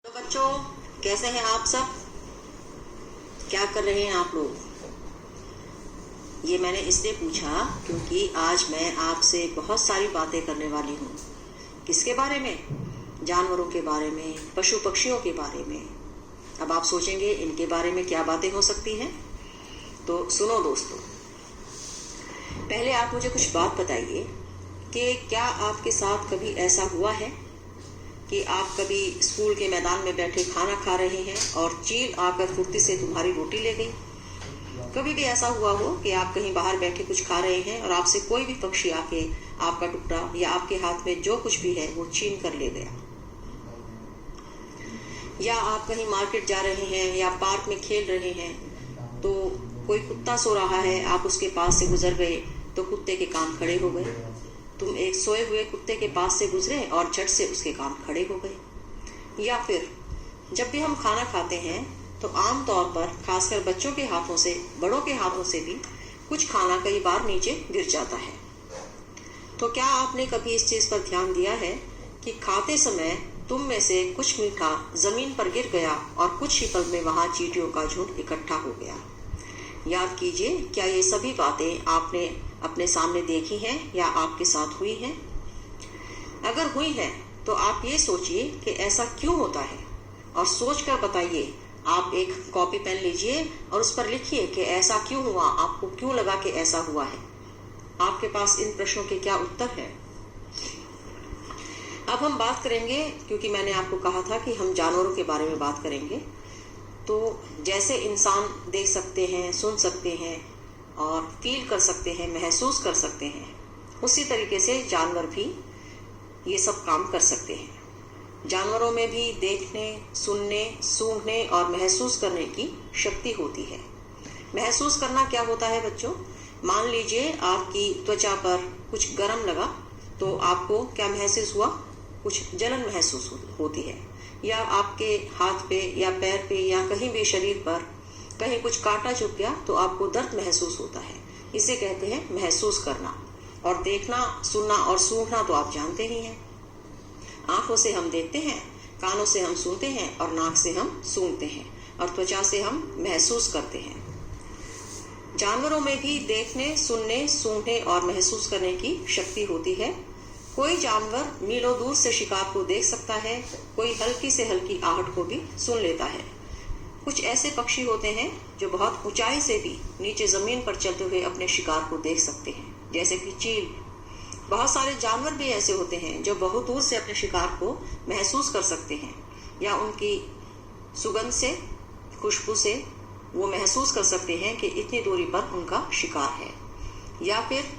तो बच्चों, कैसे हैं आप सब? क्या कर रहे हैं आप लोग? ये मैंने इसलिए पूछा क्योंकि आज मैं आपसे बहुत सारी बातें करने वाली हूँ। किसके बारे में? जानवरों के बारे में, पशु पक्षियों के बारे में। अब आप सोचेंगे इनके बारे में क्या बातें हो सकती हैं? तो सुनो दोस्तों, पहले आप मुझे कुछ बात बताइए कि क्या आपके साथ कभी ऐसा हुआ है कि आप कभी स्कूल के मैदान में बैठे खाना खा रहे हैं और चील आकर फुर्ती से तुम्हारी रोटी ले गई? कभी भी ऐसा हुआ हो कि आप कहीं बाहर बैठे कुछ खा रहे हैं और आपसे कोई भी पक्षी आके आपका टुकड़ा या आपके हाथ में जो कुछ भी है वो छीन कर ले गया? या आप कहीं मार्केट जा रहे हैं या पार्क में खेल रहे हैं तो कोई कुत्ता सो रहा है, आप उसके पास से गुजर गए तो कुत्ते के कान खड़े हो गए। तुम एक सोए हुए कुत्ते के पास से गुजरे और झट से उसके कान खड़े हो गए। या फिर जब भी हम खाना खाते हैं तो आम तौर पर खासकर बच्चों के हाथों से, बड़ों के हाथों से भी कुछ खाना कई बार नीचे गिर जाता है। तो क्या आपने कभी इस चीज पर ध्यान दिया है कि खाते समय तुम में से कुछ मीठा जमीन पर गिर गया और कुछ ही पल में वहां चींटियों का झुंड इकट्ठा हो गया? याद कीजिए, क्या ये सभी बातें आपने अपने सामने देखी हैं या आपके साथ हुई हैं? अगर हुई है तो आप ये सोचिए कि ऐसा क्यों होता है और सोचकर बताइए। आप एक कॉपी पेन लीजिए और उस पर लिखिए कि ऐसा क्यों हुआ, आपको क्यों लगा कि ऐसा हुआ है। आपके पास इन प्रश्नों के क्या उत्तर है? अब हम बात करेंगे, क्योंकि मैंने आपको कहा था कि हम जानवरों के बारे में बात करेंगे। तो जैसे इंसान देख सकते हैं, सुन सकते हैं और फील कर सकते हैं, महसूस कर सकते हैं, उसी तरीके से जानवर भी ये सब काम कर सकते हैं। जानवरों में भी देखने, सुनने, सूंघने और महसूस करने की शक्ति होती है। महसूस करना क्या होता है बच्चों? मान लीजिए आपकी त्वचा पर कुछ गर्म लगा तो आपको क्या महसूस हुआ? कुछ जलन महसूस होती है। या आपके हाथ पे या पैर पे या कहीं भी शरीर पर कहीं कुछ कांटा चुभ गया तो आपको दर्द महसूस होता है। इसे कहते हैं महसूस करना। और देखना, सुनना और सूंघना तो आप जानते ही हैं। आंखों से हम देखते हैं, कानों से हम सुनते हैं और नाक से हम सूंघते हैं और त्वचा से हम महसूस करते हैं। जानवरों में भी देखने, सुनने, सूंघने और महसूस करने की शक्ति होती है। कोई जानवर मीलों दूर से शिकार को देख सकता है, कोई हल्की से हल्की आहट को भी सुन लेता है। कुछ ऐसे पक्षी होते हैं जो बहुत ऊंचाई से भी नीचे जमीन पर चलते हुए अपने शिकार को देख सकते हैं, जैसे कि चील। बहुत सारे जानवर भी ऐसे होते हैं जो बहुत दूर से अपने शिकार को महसूस कर सकते हैं, या उनकी सुगंध से, खुशबू से वो महसूस कर सकते हैं कि इतनी दूरी पर उनका शिकार है। या फिर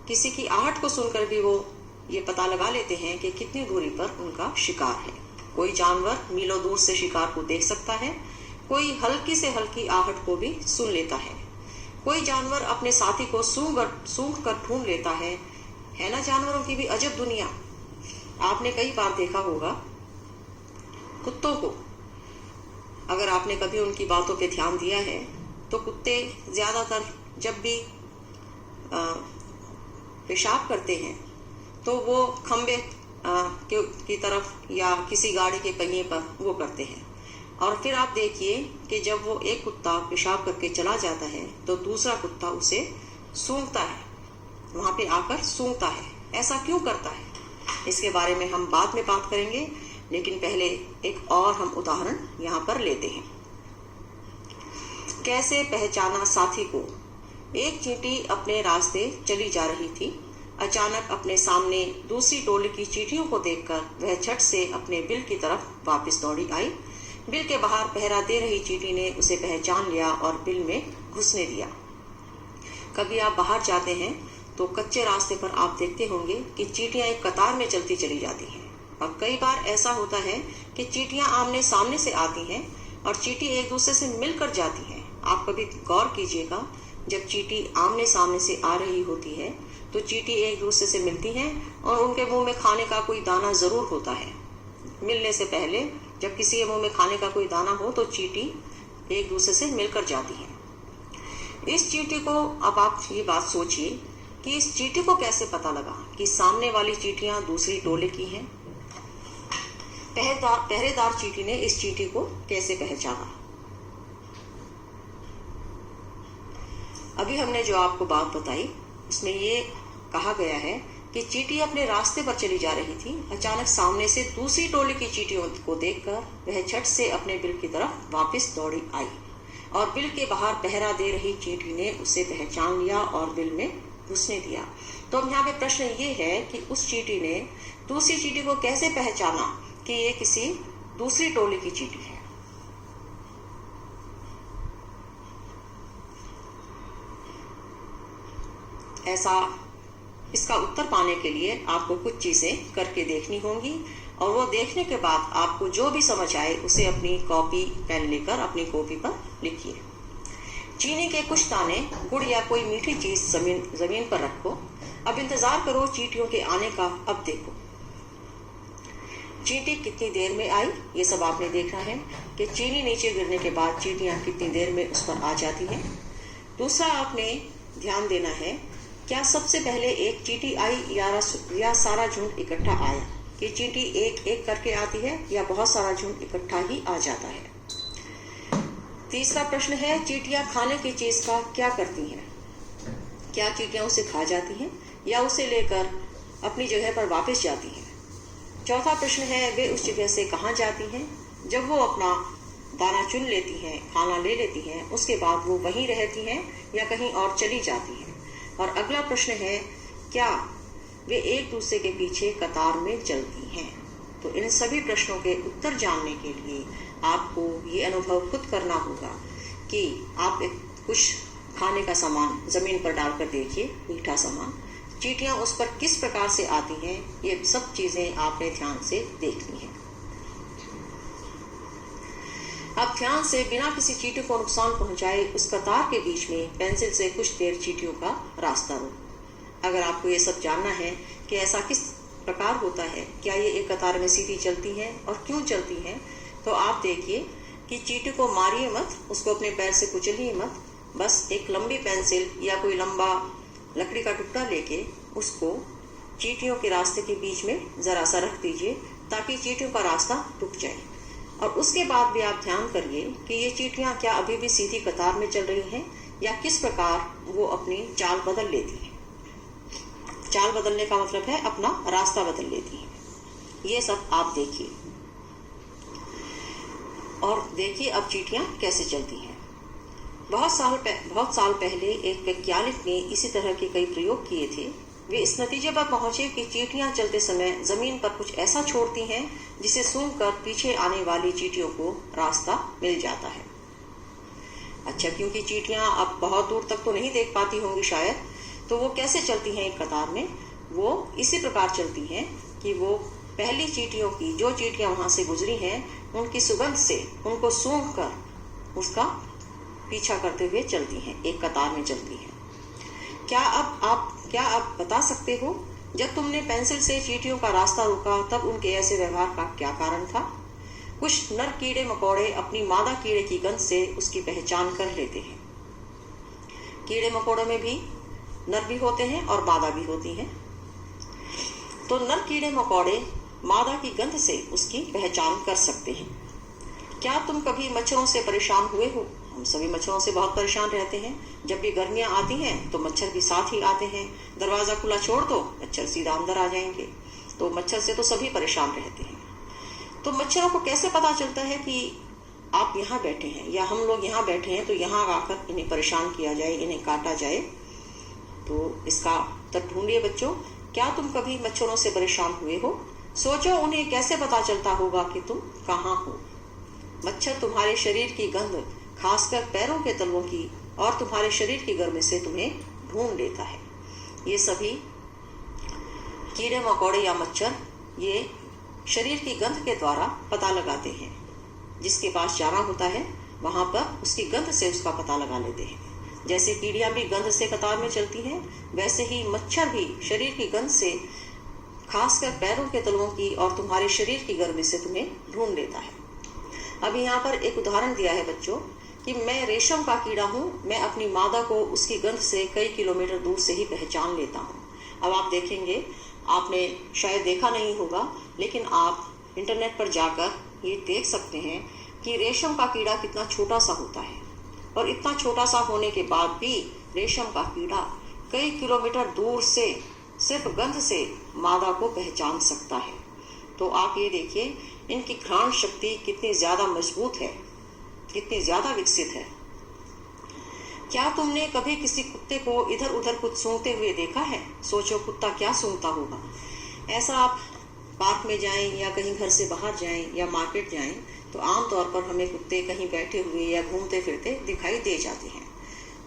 किसी की आहट को सुनकर भी वो ये पता लगा लेते हैं कि कितनी दूरी पर उनका शिकार है। कोई जानवर मीलों दूर से शिकार को देख सकता है, कोई हल्की से हल्की आहट को भी सुन लेता है। कोई जानवर अपने साथी को सूंघ कर ढूंढ लेता है ना? जानवरों की भी अजब दुनिया। आपने कई बार देखा होगा कुत्तों को, अगर आपने कभी उनकी बातों पे ध्यान दिया है तो कुत्ते ज्यादातर जब भी पेशाब करते हैं तो वो खंबे की तरफ या किसी गाड़ी के पहिए पर वो करते हैं। और फिर आप देखिए कि जब वो एक कुत्ता पेशाब करके चला जाता है तो दूसरा कुत्ता उसे सूंघता है, वहां पे आकर सूंघता है। ऐसा क्यों करता है? इसके बारे में हम बाद में बात करेंगे, लेकिन पहले एक और हम उदाहरण यहाँ पर लेते हैं। कैसे पहचाना साथी को? एक चींटी अपने रास्ते चली जा रही थी। अचानक अपने सामने दूसरी टोली की चींटियों को देखकर वह झट से अपने बिल की तरफ वापस दौड़ी आई। बिल के बाहर पहरा दे रही चींटी ने उसे पहचान लिया और बिल में घुसने दिया। कभी आप बाहर जाते हैं तो कच्चे रास्ते पर आप देखते होंगे कि चींटियां एक कतार में चलती चली जाती हैं। और कई बार ऐसा होता है कि चींटियां आमने सामने से आती हैं और चींटी एक दूसरे से मिलकर जाती हैं। आप कभी गौर कीजिएगा, जब चींटी आमने सामने से आ रही होती है तो चींटी एक दूसरे से मिलती हैं और उनके मुंह में खाने का कोई दाना जरूर होता है। मिलने से पहले जब किसी के मुंह में खाने का कोई दाना हो तो चींटी एक दूसरे से मिलकर जाती हैं। इस चींटी को, अब आप ये बात सोचिए कि इस चींटी को कैसे पता लगा कि सामने वाली चींटियां दूसरी टोले की हैं? पहरेदार चींटी ने इस चींटी को कैसे पहचाना? अभी हमने जो आपको बात बताई उसमें ये कहा गया है कि चींटी अपने रास्ते पर चली जा रही थी। अचानक सामने से दूसरी टोली की चींटियों को देखकर वह झट से अपने बिल की तरफ वापस दौड़ी आई और बिल के बाहर पहरा दे रही चींटी ने उसे पहचान लिया और बिल में घुसने दिया। तो अब यहाँ पे प्रश्न ये है कि उस चींटी ने दूसरी चींटी को कैसे पहचाना कि ये किसी दूसरी टोली की चींटी है? इसका उत्तर पाने के लिए आपको कुछ चीजें करके देखनी होंगी और वो देखने के बाद आपको जो भी समझ आए उसे अपनी कॉपी पेन लेकर अपनी कॉपी पर लिखिए। चीनी के कुछ दाने, गुड़ या कोई मीठी चीज जमीन पर रखो। अब इंतजार करो चींटियों के आने का। अब देखो चींटी कितनी देर में आई। ये सब आपने देखना है कि चीनी नीचे गिरने के बाद चींटियां कितनी देर में उस पर आ जाती हैं। दूसरा आपने ध्यान देना है, क्या सबसे पहले एक चींटी आई या सारा झुंड इकट्ठा आया? कि चींटी एक एक करके आती है या बहुत सारा झुंड इकट्ठा ही आ जाता है? तीसरा प्रश्न है, चींटियां खाने की चीज का क्या करती हैं? क्या चींटियां उसे खा जाती हैं या उसे लेकर अपनी जगह पर वापस जाती हैं? चौथा प्रश्न है, वे उस जगह से कहाँ जाती हैं? जब वो अपना दाना चुन लेती हैं, खाना ले लेती हैं, उसके बाद वो वहीं रहती हैं या कहीं और चली जाती हैं? और अगला प्रश्न है, क्या वे एक दूसरे के पीछे कतार में चलती हैं? तो इन सभी प्रश्नों के उत्तर जानने के लिए आपको ये अनुभव खुद करना होगा कि आप कुछ खाने का सामान जमीन पर डालकर देखिए, मीठा सामान, चींटियां उस पर किस प्रकार से आती हैं, ये सब चीजें आपने ध्यान से देखनी है। अब ध्यान से बिना किसी चींटी को नुकसान पहुंचाए उस कतार के बीच में पेंसिल से कुछ देर चींटियों का रास्ता रोको। अगर आपको ये सब जानना है कि ऐसा किस प्रकार होता है, क्या ये एक कतार में सीधी चलती हैं और क्यों चलती हैं, तो आप देखिए कि चींटी को मारिए मत, उसको अपने पैर से कुचलिए मत। बस एक लंबी पेंसिल या कोई लंबा लकड़ी का टुकड़ा लेके उसको चींटियों के रास्ते के बीच में जरा सा रख दीजिए ताकि चींटियों का रास्ता रुक जाए। और उसके बाद भी आप ध्यान करिए कि ये चींटियां क्या अभी भी सीधी कतार में चल रही हैं या किस प्रकार वो अपनी चाल बदल लेती हैं। चाल बदलने का मतलब है अपना रास्ता बदल लेती हैं। ये सब आप देखिए और देखिए अब चींटियां कैसे चलती हैं। बहुत साल पहले एक वैज्ञानिक ने इसी तरह के कई प्रयोग किए थे। वे इस नतीजे पर पहुंचे कि चींटियां चलते समय जमीन पर कुछ ऐसा छोड़ती हैं जिसे सूंघकर पीछे आने वाली चींटियों को रास्ता मिल जाता है। अच्छा, क्योंकि चींटियां अब बहुत दूर तक तो नहीं देख पाती होंगी शायद, तो वो कैसे चलती हैं एक कतार में? वो इसी प्रकार चलती हैं कि वो पहली चींटियों की, जो चींटियां वहां से गुजरी हैं, उनकी सुगंध से उनको सूंघकर उसका पीछा करते हुए चलती हैं, एक कतार में चलती हैं। क्या आप बता सकते हो, जब तुमने पेंसिल से चींटियों का रास्ता रोका तब उनके ऐसे व्यवहार का क्या कारण था? कुछ नर कीड़े मकोड़े अपनी मादा कीड़े की गंध से उसकी पहचान कर लेते हैं। कीड़े मकोड़ों में भी नर भी होते हैं और मादा भी होती हैं। तो नर कीड़े मकोड़े मादा की गंध से उसकी पहचान कर सकते हैं। क्या तुम कभी मच्छरों से परेशान हुए हो? हम सभी मच्छरों से बहुत परेशान रहते हैं। जब भी गर्मियां आती हैं तो मच्छर भी साथ ही आते हैं। दरवाजा खुला छोड़ दो, मच्छर सीधा अंदर आ जाएंगे। तो मच्छर से तो सभी परेशान रहते हैं। तो मच्छरों को कैसे पता चलता है कि आप यहाँ बैठे हैं या हम लोग यहाँ बैठे हैं, तो यहाँ आकर इन्हें परेशान किया जाए, इन्हें काटा जाए? तो इसका उत्तर ढूंढिए बच्चों। क्या तुम कभी मच्छरों से परेशान हुए हो? सोचो, उन्हें कैसे पता चलता होगा कि तुम कहाँ हो? मच्छर तुम्हारे शरीर की गंध, खासकर पैरों के तलवों की और तुम्हारे शरीर की गर्मी से तुम्हें ढूंढ लेता है। ये सभी कीड़े मकोड़े या मच्छर ये शरीर की गंध के द्वारा पता लगाते हैं। जिसके पास जाना होता है वहां पर उसकी गंध से उसका पता लगा लेते हैं। जैसे कीड़ियां भी गंध से कतार में चलती हैं, वैसे ही मच्छर भी शरीर की गंध से, खासकर पैरों के तलवों की और तुम्हारे शरीर की गर्मी से तुम्हें ढूंढ लेता है। अभी यहाँ पर एक उदाहरण दिया है बच्चों कि मैं रेशम का कीड़ा हूँ, मैं अपनी मादा को उसकी गंध से कई किलोमीटर दूर से ही पहचान लेता हूँ। अब आप देखेंगे, आपने शायद देखा नहीं होगा, लेकिन आप इंटरनेट पर जाकर ये देख सकते हैं कि रेशम का कीड़ा कितना छोटा सा होता है, और इतना छोटा सा होने के बाद भी रेशम का कीड़ा कई किलोमीटर दूर से सिर्फ गंध से मादा को पहचान सकता है। तो आप ये देखिए इनकी घ्राण शक्ति कितनी ज्यादा मजबूत है, कितनी ज्यादा विकसित है। क्या तुमने कभी किसी कुत्ते को इधर उधर कुछ सूंघते हुए देखा है? सोचो कुत्ता क्या सूंघता होगा। ऐसा आप पार्क में जाएं या कहीं घर से बाहर जाएं या मार्केट जाएं तो आमतौर पर हमें कुत्ते कहीं बैठे हुए या घूमते फिरते दिखाई दे जाते हैं।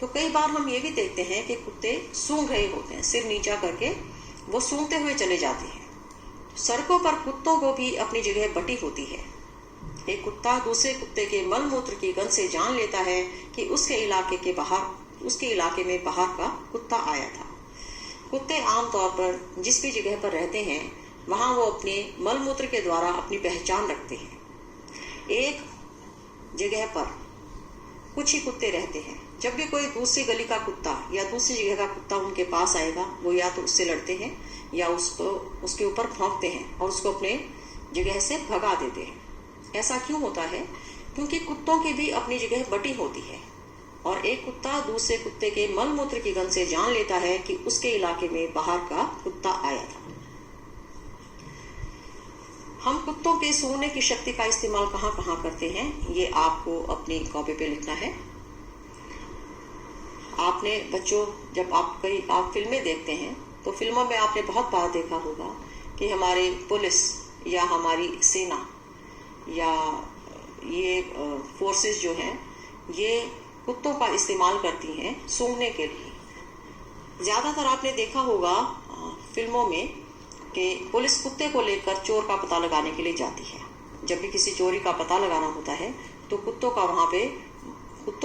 तो कई बार हम ये भी देखते हैं कि कुत्ते सूंघ रहे होते हैं, सिर नीचा करके वो सूंघते हुए चले जाते हैं। सड़कों पर कुत्तों को भी अपनी जगह बटी होती है। एक कुत्ता दूसरे कुत्ते के मल मूत्र की गंध से जान लेता है कि उसके इलाके में बाहर का कुत्ता आया था। कुत्ते आमतौर पर जिस भी जगह पर रहते हैं वहां वो अपने मल मूत्र के द्वारा अपनी पहचान रखते हैं। एक जगह पर कुछ ही कुत्ते रहते हैं। जब भी कोई दूसरी गली का कुत्ता या दूसरी जगह का कुत्ता उनके पास आएगा, वो या तो उससे लड़ते हैं या उसके ऊपर भौंकते हैं और उसको अपने जगह से भगा देते हैं। ऐसा क्यों होता है? क्योंकि कुत्तों की भी अपनी जगह बटी होती है और एक कुत्ता दूसरे कुत्ते के मल मूत्र की गंध से जान लेता है कि उसके इलाके में बाहर का कुत्ता आया था। हम कुत्तों के सूंघने की शक्ति का इस्तेमाल कहाँ कहाँ करते हैं, ये आपको अपनी कॉपी पे लिखना है। आपने बच्चों, जब आप फिल्में देखते हैं तो फिल्मों में आपने बहुत बार देखा होगा कि हमारे पुलिस या हमारी सेना या ये फोर्सेस जो हैं ये कुत्तों का इस्तेमाल करती हैं सूंघने के लिए। ज्यादातर आपने देखा होगा फिल्मों में कि पुलिस कुत्ते को लेकर चोर का पता लगाने के लिए जाती है। जब भी किसी चोरी का पता लगाना होता है तो कुत्तों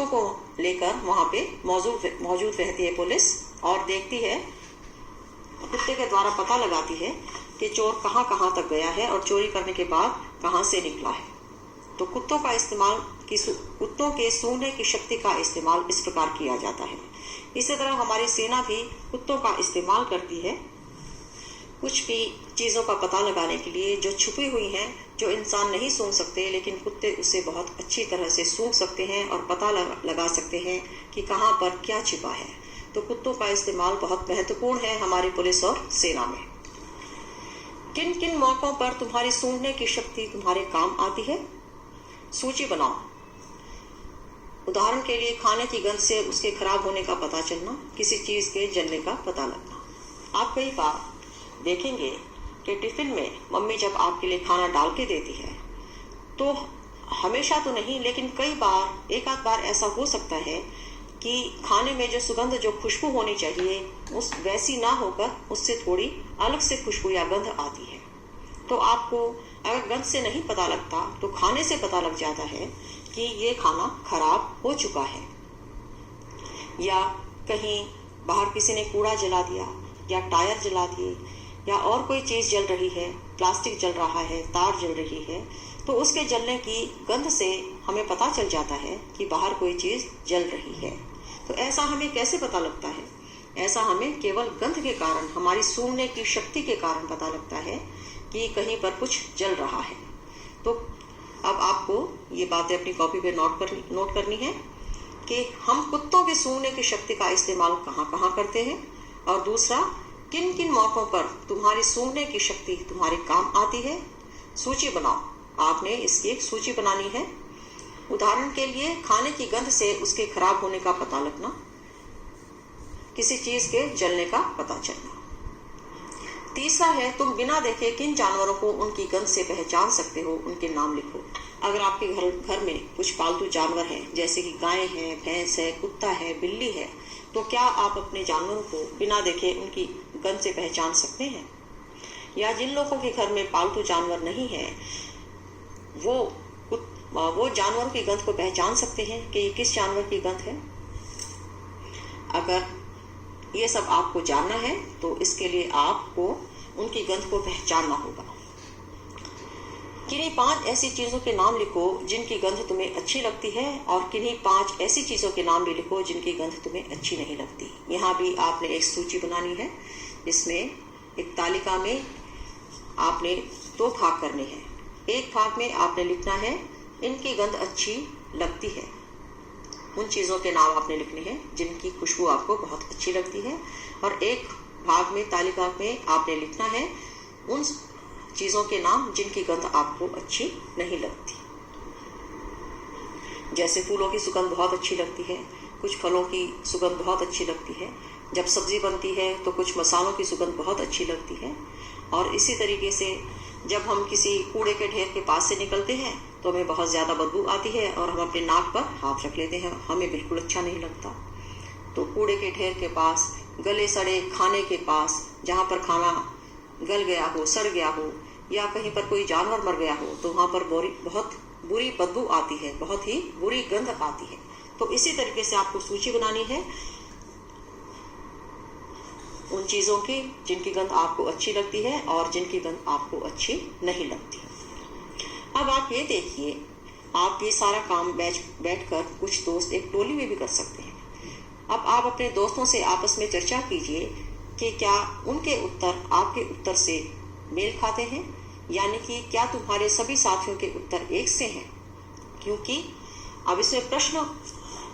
को लेकर वहां पे मौजूद रहती है पुलिस और देखती है, कुत्ते के द्वारा पता लगाती है कि चोर कहाँ कहाँ तक गया है और चोरी करने के बाद कहाँ से निकला है। तो कुत्तों के सूंघने की शक्ति का इस्तेमाल इस प्रकार किया जाता है। इसी तरह हमारी सेना भी कुत्तों का इस्तेमाल करती है कुछ भी चीजों का पता लगाने के लिए जो छुपी हुई हैं, जो इंसान नहीं सूंघ सकते, लेकिन कुत्ते उसे बहुत अच्छी तरह से सूंघ सकते हैं और पता लगा सकते हैं कि कहाँ पर क्या छिपा है। तो कुत्तों का इस्तेमाल बहुत महत्वपूर्ण है हमारी पुलिस और सेना में। किन किन मौकों पर तुम्हारी सूंघने की शक्ति तुम्हारे काम आती है? सूची बनाओ। उदाहरण के लिए खाने की गंध से उसके खराब होने का पता चलना, किसी चीज के जलने का पता लगना। आप कई बार देखेंगे कि टिफिन में मम्मी जब आपके लिए खाना डाल के देती है तो हमेशा तो नहीं, लेकिन कई बार एक आध बार ऐसा हो सकता है कि खाने में जो सुगंध, जो खुशबू होनी चाहिए उस वैसी ना होकर उससे थोड़ी अलग से खुशबू या गंध आती है। तो आपको अगर गंध से नहीं पता लगता तो खाने से पता लग जाता है कि ये खाना खराब हो चुका है, या कहीं बाहर किसी ने कूड़ा जला दिया या टायर जला दिए या और कोई चीज जल रही है, प्लास्टिक जल रहा है, तार जल रही है, तो उसके जलने की गंध से हमें पता चल जाता है कि बाहर कोई चीज जल रही है। तो ऐसा हमें कैसे पता लगता है? ऐसा हमें केवल गंध के कारण, हमारी सूंघने की शक्ति के कारण पता लगता है कि कहीं पर कुछ जल रहा है। तो अब आपको ये बातें अपनी कॉपी पे नोट करनी है कि हम कुत्तों के सूंघने की शक्ति का इस्तेमाल कहाँ कहाँ करते हैं, और दूसरा किन किन मौकों पर तुम्हारी सूंघने की शक्ति तुम्हारे काम आती है। सूची बनाओ। आपने इसकी एक सूची बनानी है। उदाहरण के लिए खाने की गंध से उसके खराब होने का पता लगना, किसी चीज के जलने का पता चलना। तीसरा है, तुम बिना देखे किन जानवरों को उनकी गंध से पहचान सकते हो, उनके नाम लिखो। अगर आपके घर में कुछ पालतू जानवर हैं, जैसे कि गाय है, भैंस है, कुत्ता है, बिल्ली है, तो क्या आप अपने जानवरों को बिना देखे उनकी गंध से पहचान सकते हैं? या जिन लोगों के घर में पालतू जानवर नहीं है वो जानवरों की गंध को पहचान सकते हैं कि ये किस जानवर की गंध है? अगर ये सब आपको जानना है तो इसके लिए आपको उनकी गंध को पहचानना होगा। किन्हीं 5 ऐसी चीजों के नाम लिखो जिनकी गंध तुम्हें अच्छी लगती है, और किन्हीं 5 ऐसी चीजों के नाम भी लिखो जिनकी गंध तुम्हें अच्छी नहीं लगती। यहाँ भी आपने एक सूची बनानी है। इसमें एक तालिका में आपने 2 भाग करने हैं। एक भाग में आपने लिखना है इनकी गंध अच्छी लगती है। उन चीज़ों के नाम आपने लिखने हैं जिनकी खुशबू आपको बहुत अच्छी लगती है। और एक भाग में तालिका में आपने लिखना है उन चीज़ों के नाम जिनकी गंध आपको अच्छी नहीं लगती। जैसे फूलों की सुगंध बहुत अच्छी लगती है, कुछ फलों की सुगंध बहुत अच्छी लगती है, जब सब्जी बनती है तो कुछ मसालों की सुगंध बहुत अच्छी लगती है। और इसी तरीके से जब हम किसी कूड़े के ढेर के पास से निकलते हैं तो हमें बहुत ज़्यादा बदबू आती है और हम अपने नाक पर हाथ रख लेते हैं, हमें बिल्कुल अच्छा नहीं लगता। तो कूड़े के ढेर के पास, गले सड़े खाने के पास, जहाँ पर खाना गल गया हो, सड़ गया हो, या कहीं पर कोई जानवर मर गया हो, तो वहाँ पर बहुत बुरी बदबू आती है, बहुत ही बुरी गंध आती है। तो इसी तरीके से आपको सूची बनानी है उन चीज़ों की जिनकी गंध आपको अच्छी लगती है और जिनकी गंध आपको अच्छी नहीं लगती। अब आप ये देखिए, आप ये सारा काम बैठकर कुछ दोस्त एक टोली में भी कर सकते हैं। अब आप अपने दोस्तों से आपस में चर्चा कीजिए कि क्या उनके उत्तर आपके उत्तर से मेल खाते हैं, यानी कि क्या तुम्हारे सभी साथियों के उत्तर एक से हैं। क्योंकि अब इसमें प्रश्न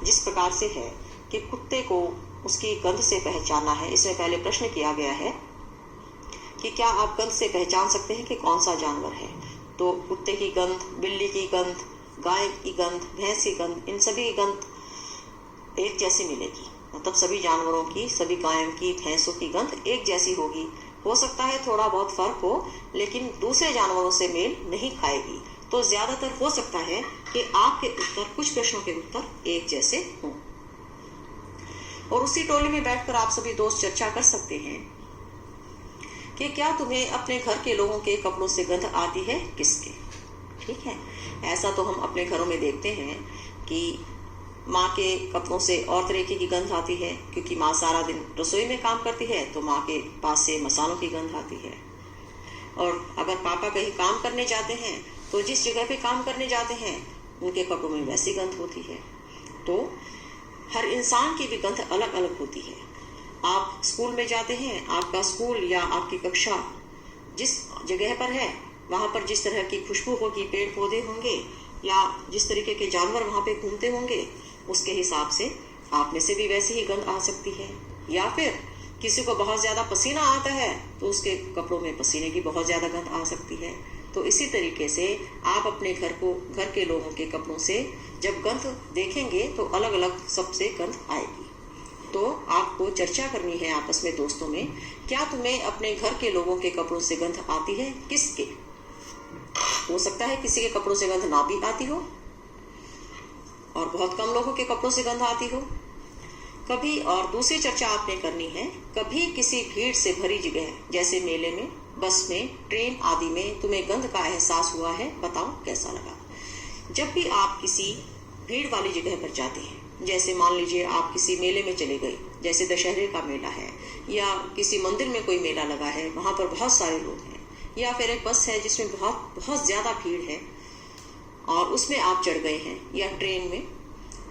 जिस प्रकार से है कि कुत्ते को उसकी गंध से पहचानना है, इसमें पहले प्रश्न किया गया है कि क्या आप गंध से पहचान सकते हैं कि कौन सा जानवर है। तो कुत्ते की गंध, बिल्ली की गंध, गाय की गंध, भैंस की गंध, इन सभी की गंध एक जैसी मिलेगी। मतलब सभी जानवरों की, सभी गायों की, भैंसों की गंध एक जैसी होगी। हो सकता है थोड़ा बहुत फर्क हो, लेकिन दूसरे जानवरों से मेल नहीं खाएगी। तो ज्यादातर हो सकता है कि आपके उत्तर, कुछ प्रश्नों के उत्तर एक जैसे हों। और उसी टोली में बैठकर आप सभी दोस्त चर्चा कर सकते हैं कि क्या तुम्हें अपने घर के लोगों के कपड़ों से गंध आती है, किसके। ठीक है, ऐसा तो हम अपने घरों में देखते हैं कि माँ के कपड़ों से और तरीके की गंध आती है, क्योंकि माँ सारा दिन रसोई में काम करती है तो माँ के पास से मसालों की गंध आती है। और अगर पापा कहीं काम करने जाते हैं तो जिस जगह पे काम करने जाते हैं उनके कपड़ों में वैसी गंध होती है। तो हर इंसान की भी गंध अलग अलग होती है। आप स्कूल में जाते हैं, आपका स्कूल या आपकी कक्षा जिस जगह पर है वहाँ पर जिस तरह की खुशबू होगी, पेड़ पौधे होंगे या जिस तरीके के जानवर वहाँ पे घूमते होंगे, उसके हिसाब से आप में से भी वैसी ही गंध आ सकती है। या फिर किसी को बहुत ज़्यादा पसीना आता है तो उसके कपड़ों में पसीने की बहुत ज़्यादा गंध आ सकती है। तो इसी तरीके से आप अपने घर के लोगों के कपड़ों से जब गंध देखेंगे तो अलग अलग सबसे गंध आएगी। तो आपको चर्चा करनी है आपस में दोस्तों में, क्या तुम्हें अपने घर के लोगों के कपड़ों से गंध आती है, किसके। हो सकता है किसी के कपड़ों से गंध ना भी आती हो और बहुत कम लोगों के कपड़ों से गंध आती हो कभी। और दूसरी चर्चा आपने करनी है, कभी किसी भीड़ से भरी जगह जैसे मेले में, बस में, ट्रेन आदि में तुम्हें गंध का एहसास हुआ है, बताओ कैसा लगा। जब भी आप किसी भीड़ वाली जगह पर जाते हैं, जैसे मान लीजिए आप किसी मेले में चले गए, जैसे दशहरे का मेला है या किसी मंदिर में कोई मेला लगा है, वहाँ पर बहुत सारे लोग हैं, या फिर एक बस है जिसमें बहुत ज़्यादा भीड़ है और उसमें आप चढ़ गए हैं, या ट्रेन में,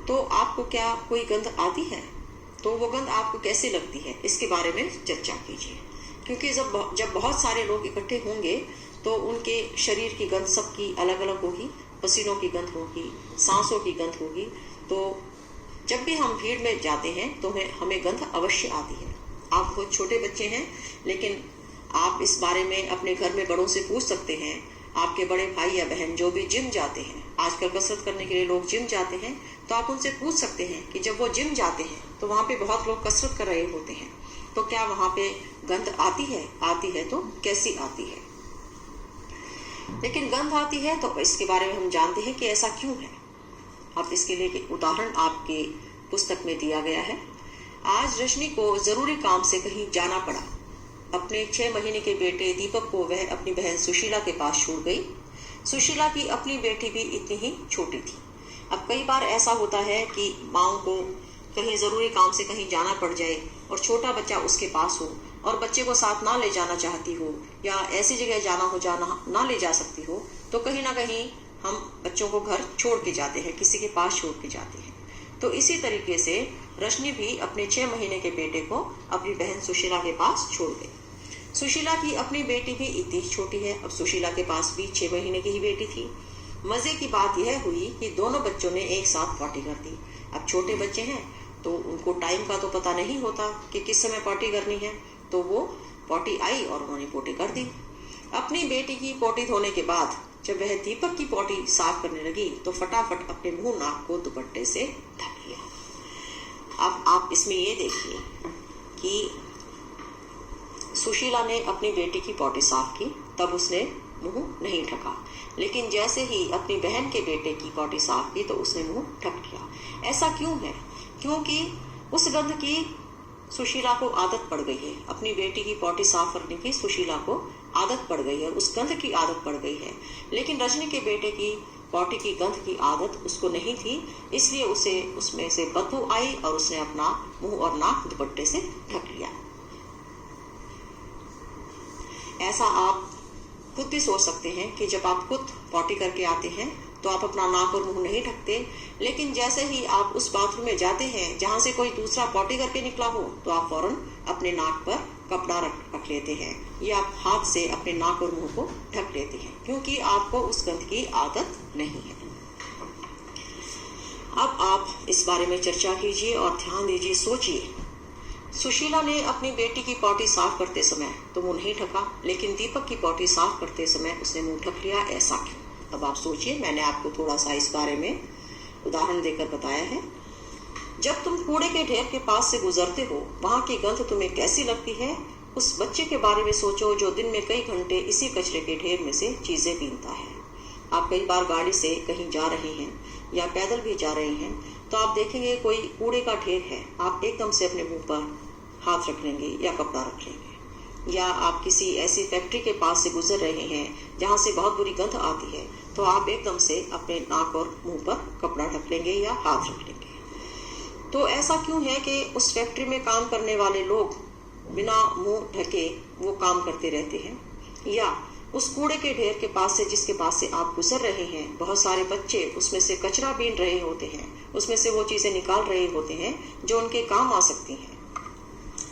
तो आपको क्या कोई गंध आती है, तो वो गंध आपको कैसे लगती है, इसके बारे में चर्चा कीजिए। क्योंकि जब बहुत सारे लोग इकट्ठे होंगे तो उनके शरीर की गंध सबकी अलग अलग होगी, पसीनों की गंध होगी, सांसों की गंध होगी। तो जब भी हम भीड़ में जाते हैं तो हमें गंध अवश्य आती है। आप बहुत छोटे बच्चे हैं, लेकिन आप इस बारे में अपने घर में बड़ों से पूछ सकते हैं। आपके बड़े भाई या बहन जो भी जिम जाते हैं, आजकल कसरत करने के लिए लोग जिम जाते हैं, तो आप उनसे पूछ सकते हैं कि जब वो जिम जाते हैं तो वहाँ पे बहुत लोग कसरत कर रहे होते हैं, तो क्या वहाँ पे गंध आती है, आती है तो कैसी आती है। लेकिन गंध आती है तो इसके बारे में हम जानते हैं कि ऐसा क्यों है। अब इसके लिए उदाहरण आपके पुस्तक में दिया गया है। आज रजनी को जरूरी काम से कहीं जाना पड़ा। अपने 6 महीने के बेटे दीपक को वह अपनी बहन सुशीला के पास छोड़ गई। सुशीला की अपनी बेटी भी इतनी ही छोटी थी। अब कई बार ऐसा होता है कि माँओं को कहीं ज़रूरी काम से कहीं जाना पड़ जाए और छोटा बच्चा उसके पास हो और बच्चे को साथ ना ले जाना चाहती हो या ऐसी जगह जाना ना ले जा सकती हो, तो कहीं ना कहीं हम बच्चों को घर छोड़ के जाते हैं, किसी के पास छोड़ के जाते हैं। तो इसी तरीके से रजनी भी अपने 6 महीने के बेटे को अपनी बहन सुशीला के पास छोड़ गई। सुशीला की अपनी बेटी भी इतनी छोटी है। अब सुशीला के पास भी 6 महीने की ही बेटी थी। मजे की बात यह हुई कि दोनों बच्चों ने एक साथ पॉटी कर दी। अब छोटे बच्चे हैं तो उनको टाइम का तो पता नहीं होता कि किस समय पॉटी करनी है, तो वो पॉटी आई और उन्होंने पॉटी कर दी। अपनी बेटी की पॉटी धोने के बाद जब वह दीपक की पॉटी साफ करने लगी तो फटाफट अपने मुंह नाक को दुपट्टे से ढक लिया। अब आप इसमें ये देखिए कि सुशीला ने अपनी बेटी की पॉटी साफ की, तब उसने मुंह नहीं ढका, लेकिन जैसे ही अपनी बहन के बेटे की पॉटी साफ की तो उसने मुंह ढक लिया। ऐसा क्यों है? क्योंकि उस गंध की सुशीला को आदत पड़ गई है। अपनी बेटी की पॉटी साफ करने की सुशीला को आदत पड़ गई है, उस गंध की आदत पड़ गई है। लेकिन रजनी के बेटे की पॉटी की गंध की आदत उसको नहीं थी, इसलिए उसे उसमें से बदबू आई और उसने अपना मुंह और नाक दुपट्टे से ढक लिया। ऐसा आप खुद भी सोच सकते हैं कि जब आप खुद पॉटी करके आते हैं तो आप अपना नाक और मुंह नहीं ढकते, लेकिन जैसे ही आप उस बाथरूम में जाते हैं जहां से कोई दूसरा पॉटी करके निकला हो तो आप फौरन अपने नाक पर कपड़ा रख लेते हैं या आप हाथ से अपने नाक और मुंह को ढक लेते हैं, क्योंकि आपको उस गंध की आदत नहीं है। अब आप इस बारे में चर्चा कीजिए और ध्यान दीजिए, सोचिए। सुशीला ने अपनी बेटी की पॉटी साफ करते समय तो मुंह नहीं ढका, लेकिन दीपक की पॉटी साफ करते समय उसने मुंह ढक लिया। ऐसा क्यों? अब आप सोचिए। मैंने आपको थोड़ा सा इस बारे में उदाहरण देकर बताया है। जब तुम कूड़े के ढेर के पास से गुजरते हो, वहां की गंध तुम्हें कैसी लगती है? उस बच्चे के बारे में सोचो जो दिन में कई घंटे इसी कचरे के ढेर में से चीजें बीनता है। आप कई बार गाड़ी से कहीं जा रहे हैं या पैदल भी जा रहे हैं तो आप देखेंगे कोई कूड़े का ढेर है, आप एकदम से अपने मुंह पर हाथ रख लेंगे या कपड़ा रख लेंगे। या आप किसी ऐसी फैक्ट्री के पास से गुजर रहे हैं जहां से बहुत बुरी गंध आती है तो आप एकदम से अपने नाक और मुंह पर कपड़ा ढक लेंगे या हाथ रख लेंगे। तो ऐसा क्यों है कि उस फैक्ट्री में काम करने वाले लोग बिना मुंह ढके वो काम करते रहते हैं? या उस कूड़े के ढेर के पास से जिसके पास से आप गुजर रहे हैं, बहुत सारे बच्चे उसमें से कचरा बीन रहे होते हैं, उसमें से वो चीजें निकाल रहे होते हैं जो उनके काम आ सकती हैं,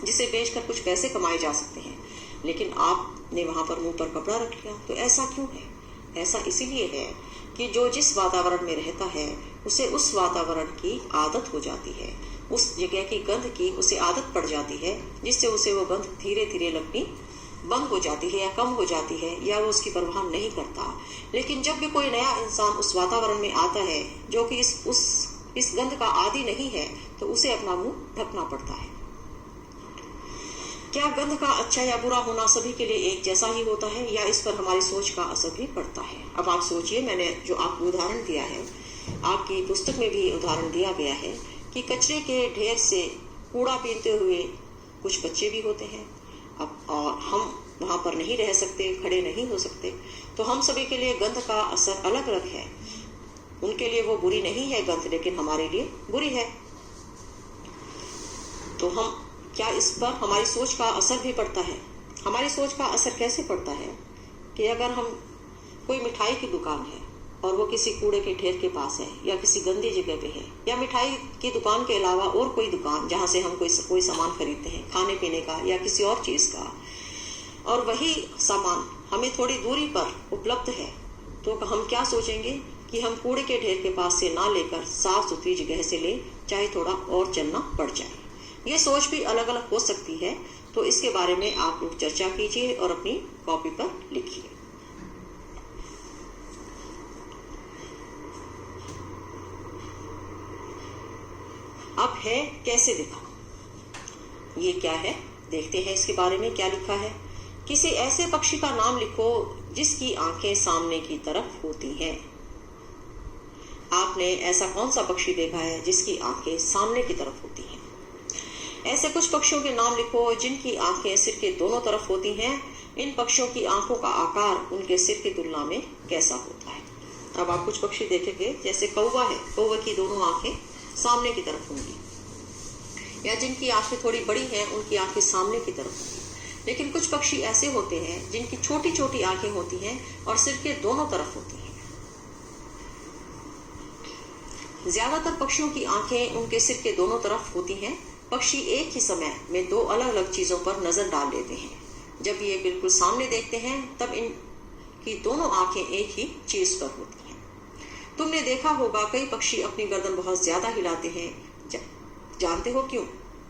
जिसे बेचकर कुछ पैसे कमाए जा सकते हैं, लेकिन आपने वहां पर मुंह पर कपड़ा रख लिया। तो ऐसा क्यों है? ऐसा इसीलिए है कि जो जिस वातावरण में रहता है उसे उस वातावरण की आदत हो जाती है, उस जगह की गंध की उसे आदत पड़ जाती है, जिससे उसे वो गंध धीरे धीरे लगनी बंद हो जाती है या कम हो जाती है, या वो उसकी परवाह नहीं करता। लेकिन जब भी कोई नया इंसान उस वातावरण में आता है जो कि इस गंध का आदी नहीं है तो उसे अपना मुंह ढकना पड़ता है। क्या गंध का अच्छा या बुरा होना सभी के लिए एक जैसा ही होता है या इस पर हमारी सोच का असर भी पड़ता है? अब आप सोचिए। मैंने जो आपको उदाहरण दिया है, आपकी पुस्तक में भी उदाहरण दिया गया है कि कचरे के ढेर से कूड़ा पीते हुए कुछ बच्चे भी होते हैं। अब और हम वहां पर नहीं रह सकते, खड़े नहीं हो सकते, तो हम सभी के लिए गंध का असर अलग अलग है। उनके लिए वो बुरी नहीं है गंध, लेकिन हमारे लिए बुरी है। तो हम क्या इस पर हमारी सोच का असर भी पड़ता है? हमारी सोच का असर कैसे पड़ता है कि अगर हम कोई मिठाई की दुकान है और वो किसी कूड़े के ढेर के पास है या किसी गंदी जगह पे है, या मिठाई की दुकान के अलावा और कोई दुकान जहां से हम कोई सामान खरीदते हैं खाने पीने का या किसी और चीज का, और वही सामान हमें थोड़ी दूरी पर उपलब्ध है, तो हम क्या सोचेंगे कि हम कूड़े के ढेर के पास से ना लेकर साफ सुथरी जगह से ले, चाहे थोड़ा और चलना पड़ जाए। ये सोच भी अलग अलग हो सकती है। तो इसके बारे में आप लोग चर्चा कीजिए और अपनी कॉपी पर लिखिए। अब है कैसे दिखाओ। ये क्या है, देखते हैं इसके बारे में क्या लिखा है। किसी ऐसे पक्षी का नाम लिखो जिसकी आंखें सामने की तरफ होती हैं। आपने ऐसा कौन सा पक्षी देखा है जिसकी आंखें सामने की तरफ होती हैं? ऐसे कुछ पक्षियों के नाम लिखो जिनकी आंखें सिर के दोनों तरफ होती हैं। इन पक्षियों की आंखों का आकार उनके सिर की तुलना में कैसा होता है? अब आप कुछ पक्षी देखेंगे, जैसे कौवा है, कौवा की दोनों आंखें सामने की तरफ होंगी, या जिनकी आंखें थोड़ी बड़ी हैं उनकी आंखें सामने की तरफ होंगी। लेकिन कुछ पक्षी ऐसे होते हैं जिनकी छोटी छोटी आंखें होती हैं और सिर के दोनों तरफ होती हैं। ज्यादातर पक्षियों की आंखें उनके सिर के दोनों तरफ होती हैं। पक्षी एक ही समय में दो अलग अलग चीजों पर नजर डाल लेते हैं। जब ये बिल्कुल सामने देखते हैं तब इनकी दोनों आंखें एक ही चीज पर होती हैं। तुमने देखा होगा कई पक्षी अपनी गर्दन बहुत ज्यादा हिलाते हैं। जानते हो क्यों?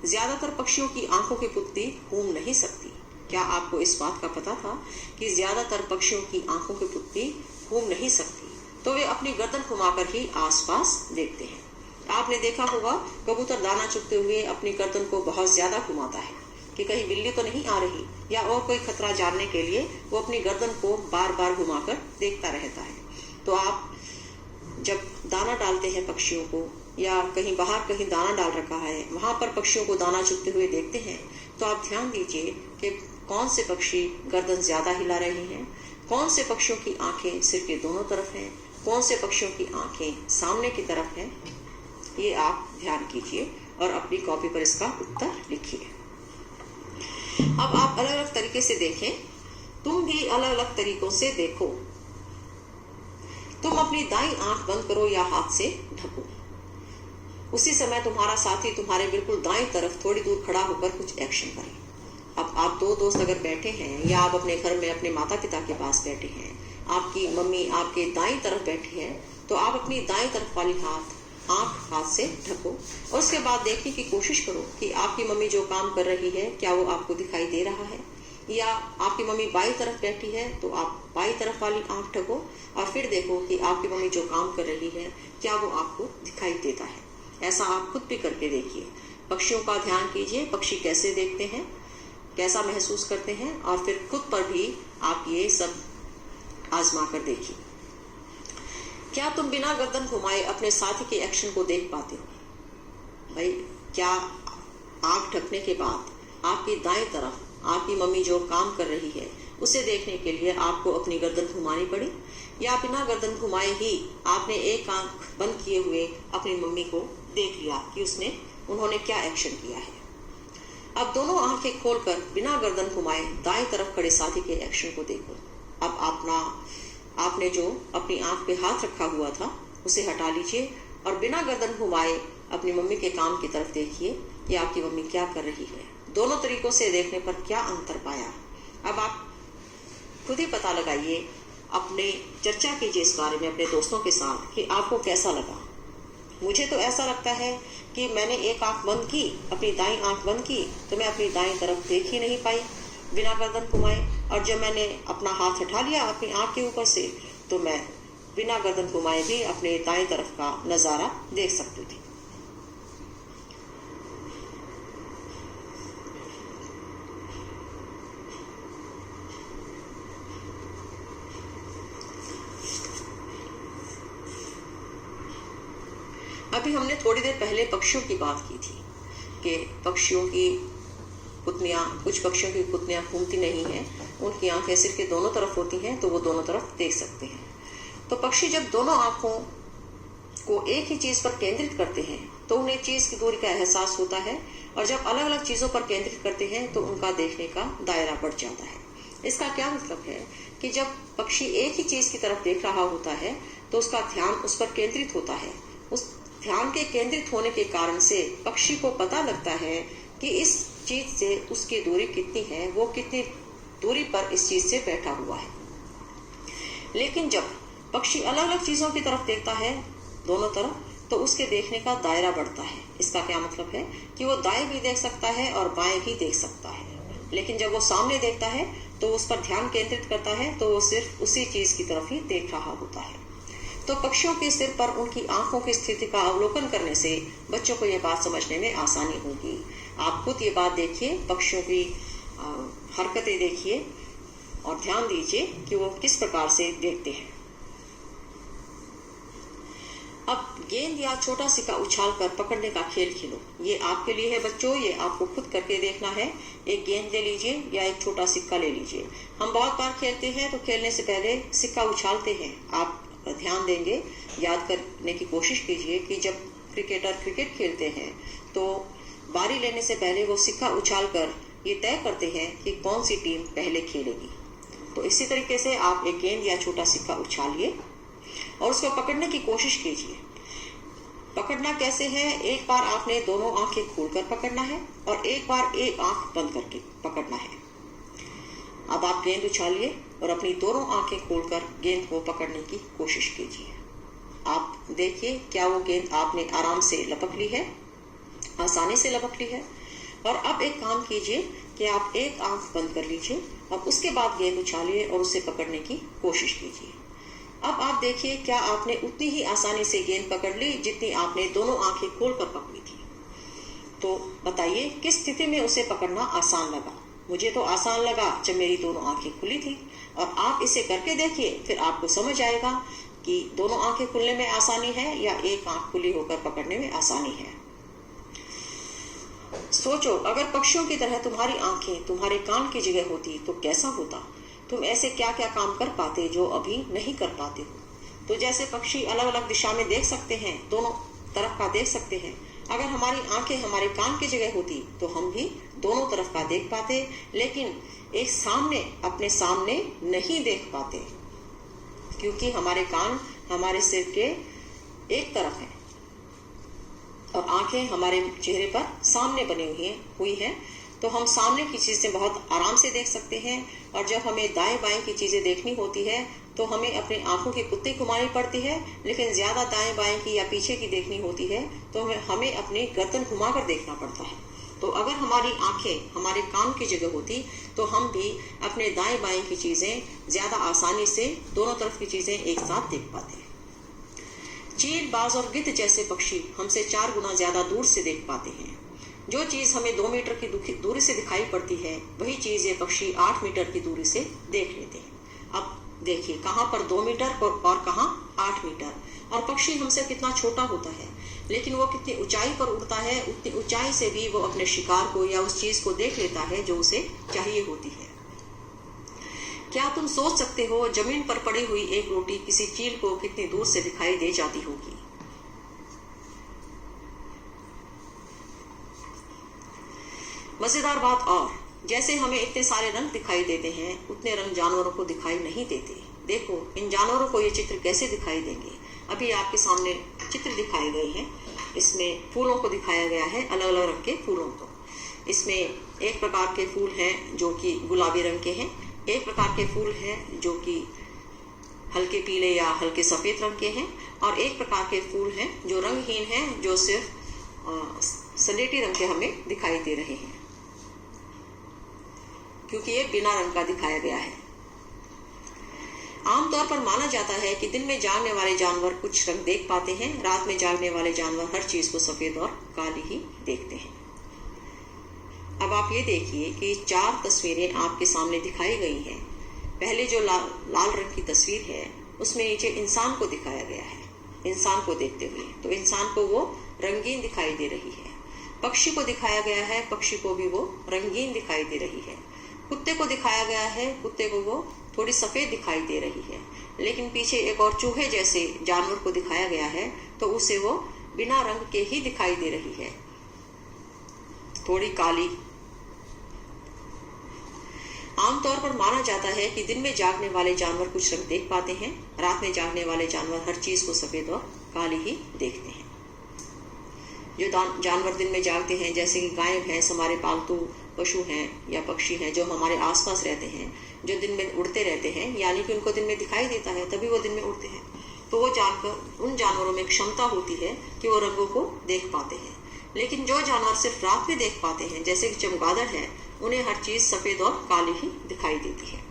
ज्यादातर पक्षियों की आंखों की पुतली घूम नहीं सकती। क्या आपको इस बात का पता था कि ज्यादातर पक्षियों की आंखों की पुतली घूम नहीं सकती, तो वे अपनी गर्दन घुमाकर ही आसपास देखते हैं। आपने देखा होगा कबूतर दाना चुगते हुए अपनी गर्दन को बहुत ज्यादा घुमाता है कि कहीं बिल्ली तो नहीं आ रही, या और कोई खतरा जानने के लिए वो अपनी गर्दन को बार बार घुमाकर देखता रहता है। तो आप जब दाना डालते हैं पक्षियों को, या कहीं बाहर कहीं दाना डाल रखा है वहां पर पक्षियों को दाना चुगते हुए देखते हैं, तो आप ध्यान दीजिए कि कौन से पक्षी गर्दन ज्यादा हिला रहे हैं, कौन से पक्षियों की आंखें सिर के दोनों तरफ हैं, कौन से पक्षियों की आंखें सामने की तरफ हैं। ये आप ध्यान कीजिए और अपनी कॉपी पर इसका उत्तर लिखिए। अब आप अलग अलग तरीके से देखें। तुम भी अलग अलग तरीकों से देखो। तुम अपनी दाईं आंख बंद करो या हाथ से ढको। उसी समय तुम्हारा साथी तुम्हारे बिल्कुल दाईं तरफ थोड़ी दूर खड़ा होकर कुछ एक्शन करे। अब आप दो दोस्त अगर बैठे हैं, या आप अपने घर में अपने माता पिता के पास बैठे हैं, आपकी मम्मी आपके दाईं तरफ बैठी है, तो आप अपनी दाईं तरफ वाली आंख हाथ से ढको और उसके बाद देखने की कोशिश करो कि आपकी मम्मी जो काम कर रही है क्या वो आपको दिखाई दे रहा है, या आपकी मम्मी बाईं तरफ बैठी है तो आप बाईं तरफ वाली आंख ढको और फिर देखो कि आपकी मम्मी जो काम कर रही है क्या वो आपको दिखाई देता है। ऐसा आप खुद भी करके देखिए। पक्षियों का ध्यान कीजिए, पक्षी कैसे देखते हैं, कैसा महसूस करते हैं, और फिर खुद पर भी आप ये सब आजमा कर देखिए। क्या तुम बिना गर्दन घुमाए अपने साथी के एक्शन को देख पाते हो? भाई, क्या आंख ढकने के बाद आपकी दाएं तरफ आपकी मम्मी जो काम कर रही है उसे देखने के लिए आपको अपनी गर्दन घुमानी पड़ी, या बिना गर्दन घुमाए ही आपने एक आंख बंद किए हुए अपनी मम्मी को देख लिया कि उन्होंने क्या एक्शन किया है? अब दोनों आंखें खोलकर बिना गर्दन घुमाए दाएं तरफ खड़े साथी के एक्शन को देखो। अब आपने जो अपनी आंख पे हाथ रखा हुआ था उसे हटा लीजिए और बिना गर्दन घुमाए अपनी मम्मी के काम की तरफ देखिए कि आपकी मम्मी क्या कर रही है। दोनों तरीकों से देखने पर क्या अंतर पाया? अब आप खुद ही पता लगाइए, अपने चर्चा कीजिए इस बारे में अपने दोस्तों के साथ कि आपको कैसा लगा। मुझे तो ऐसा लगता है कि मैंने एक आंख बंद की, अपनी दाईं आंख बंद की, तो मैं अपनी दाईं तरफ देख ही नहीं पाई बिना गर्दन घुमाए, और जब मैंने अपना हाथ हटा लिया अपनी आंख के ऊपर से तो मैं बिना गर्दन घुमाए भी अपने दाईं तरफ का नजारा देख सकती थी। अभी हमने थोड़ी देर पहले पक्षियों की बात की थी कि पक्षियों की पुतलियां, कुछ पक्षियों की पुतलियां घूमती नहीं हैं, उनकी आंखें सिर के दोनों तरफ होती हैं तो वो दोनों तरफ देख सकते हैं। तो पक्षी जब दोनों आंखों को एक ही चीज पर केंद्रित करते हैं तो उन्हें चीज की दूरी का एहसास होता है, और जब अलग अलग चीजों पर केंद्रित करते हैं तो उनका देखने का दायरा बढ़ जाता है। इसका क्या मतलब है कि जब पक्षी एक ही चीज की तरफ देख रहा होता है तो उसका ध्यान उस पर केंद्रित होता है। उस ध्यान के केंद्रित होने के कारण से पक्षी को पता लगता है कि इस चीज से उसकी दूरी कितनी है, वो कितनी दूरी पर इस चीज से बैठा हुआ है। लेकिन जब पक्षी अलग अलग चीजों की तरफ देखता है दोनों तरफ, तो उसके देखने का दायरा बढ़ता है। इसका क्या मतलब है कि वो दाएं भी देख सकता है और बाएं भी देख सकता है। लेकिन जब वो सामने देखता है तो उस पर ध्यान केंद्रित करता है तो वो सिर्फ उसी चीज की तरफ ही देख रहा होता है। तो पक्षियों के सिर पर उनकी आंखों की स्थिति का अवलोकन करने से बच्चों को यह बात समझने में आसानी होगी। आप खुद ये बात देखिए, पक्षियों की हरकतें देखिए और ध्यान दीजिए कि वो किस प्रकार से देखते हैं। अब गेंद या छोटा सिक्का उछाल कर पकड़ने का खेल खेलो। ये आपके लिए है बच्चों, ये आपको खुद करके देखना है। एक गेंद ले लीजिए या एक छोटा सिक्का ले लीजिए। हम बहुत बार खेलते हैं तो खेलने से पहले सिक्का उछालते हैं। आप ध्यान देंगे, याद करने की कोशिश कीजिए कि जब क्रिकेटर क्रिकेट खेलते हैं तो बारी लेने से पहले वो सिक्का उछाल कर ये तय करते हैं कि कौन सी टीम पहले खेलेगी। तो इसी तरीके से आप एक गेंद या छोटा सिक्का उछालिए और उसको पकड़ने की कोशिश कीजिए। पकड़ना कैसे है? एक बार आपने दोनों आंखें खोलकर पकड़ना है और एक बार एक आंख बंद करके पकड़ना है। अब आप गेंद उछालिए और अपनी दोनों आंखें खोलकर गेंद को पकड़ने की कोशिश कीजिए। आप देखिए क्या वो गेंद आपने आराम से लपक ली है, आसानी से लपक ली है। और अब एक काम कीजिए कि आप एक आंख बंद कर लीजिए और उसके बाद गेंद उछालिए और उसे पकड़ने की कोशिश कीजिए। अब आप देखिए क्या आपने उतनी ही आसानी से गेंद पकड़ ली जितनी आपने दोनों आंखें खोलकर पकड़ी थी। तो बताइए किस स्थिति में उसे पकड़ना आसान लगा। मुझे तो आसान लगा जब मेरी दोनों आंखें खुली थी, और आप इसे करके देखिए, फिर आपको समझ आएगा कि दोनों आंखें खुलने में आसानी है या एक आंख खुली होकर पकड़ने में आसानी है। सोचो अगर पक्षियों की तरह तुम्हारी आंखें तुम्हारे कान की जगह होती तो कैसा होता। तुम ऐसे क्या क्या काम कर पाते जो अभी नहीं कर पाते हो। तो जैसे पक्षी अलग अलग दिशा में देख सकते हैं, दोनों तरफ का देख सकते हैं, अगर हमारी आंखें हमारे कान की जगह होती तो हम भी दोनों तरफ का देख पाते, लेकिन एक सामने अपने सामने नहीं देख पाते, क्योंकि हमारे कान हमारे सिर के एक तरफ है और आंखें हमारे चेहरे पर सामने बनी हुई है। तो हम सामने की चीजें बहुत आराम से देख सकते हैं, और जब हमें दाएं बाएं की चीजें देखनी होती है तो हमें अपनी आंखों की कुत्ती घुमानी पड़ती है, लेकिन ज्यादा दाएं बाएं की या पीछे की देखनी होती है तो हमें अपनी गर्दन घुमाकर देखना पड़ता है। तो अगर हमारी आंखें हमारे कान की जगह होती तो हम भी अपने दाएं बाएं की चीजें ज्यादा आसानी से दोनों तरफ की चीजें एक साथ देख पाते हैं। चील, बाज और गिद्ध जैसे पक्षी हमसे 4 गुना ज्यादा दूर से देख पाते हैं। जो चीज हमें 2 मीटर की दूरी से दिखाई पड़ती है, वही चीज ये पक्षी 8 मीटर की दूरी से देख लेते हैं। अब देखिए कहाँ पर 2 मीटर और कहाँ 8 मीटर, और पक्षी हमसे कितना छोटा होता है, लेकिन वो कितनी ऊंचाई पर उड़ता है, उतनी ऊंचाई से भी वो अपने शिकार को या उस चीज को देख लेता है जो उसे चाहिए होती है। क्या तुम सोच सकते हो जमीन पर पड़ी हुई एक रोटी किसी चील को कितनी दूर से दिखाई दे जाती होगी। मजेदार बात और, जैसे हमें इतने सारे रंग दिखाई देते हैं उतने रंग जानवरों को दिखाई नहीं देते। देखो इन जानवरों को ये चित्र कैसे दिखाई देंगे। अभी आपके सामने चित्र दिखाए गए हैं, इसमें फूलों को दिखाया गया है, अलग अलग रंग के फूलों को। इसमें एक प्रकार के फूल हैं जो कि गुलाबी रंग के हैं, एक प्रकार के फूल हैं जो कि हल्के पीले या हल्के सफेद रंग के हैं, और एक प्रकार के फूल हैं जो रंगहीन हैं, जो सिर्फ सलेटी रंग के हमें दिखाई दे रहे हैं, क्योंकि ये बिना रंग का दिखाया गया है। आमतौर पर माना जाता है कि दिन में जागने वाले जानवर कुछ रंग देख पाते हैं, रात में जागने वाले जानवर हर चीज को सफेद और काली ही देखते हैं। अब आप ये देखिए कि 4 तस्वीरें आपके सामने दिखाई गई हैं। पहले जो लाल रंग की तस्वीर है उसमें नीचे इंसान को दिखाया गया है, इंसान को देखते हुए, तो इंसान को वो रंगीन दिखाई दे रही है। पक्षी को दिखाया गया है, पक्षी को भी वो रंगीन दिखाई दे रही है। कुत्ते को दिखाया गया है, कुत्ते को वो थोड़ी सफेद दिखाई दे रही है। लेकिन पीछे एक और चूहे जैसे जानवर को दिखाया गया है, तो उसे वो बिना रंग के ही दिखाई दे रही है, थोड़ी काली। आमतौर पर माना जाता है कि दिन में जागने वाले जानवर कुछ रंग देख पाते हैं, रात में जागने वाले जानवर हर चीज को सफेद और काली ही देखते हैं। जो जानवर दिन में जागते हैं, जैसे कि गाय भैंस हमारे पालतू पशु हैं या पक्षी हैं जो हमारे आसपास रहते हैं, जो दिन में उड़ते रहते हैं, यानी कि उनको दिन में दिखाई देता है तभी वो दिन में उड़ते हैं, तो वो जानकर उन जानवरों में क्षमता होती है कि वो रंगों को देख पाते हैं। लेकिन जो जानवर सिर्फ रात में देख पाते हैं, जैसे कि चमगादड़ है, उन्हें हर चीज सफेद और काली ही दिखाई देती है।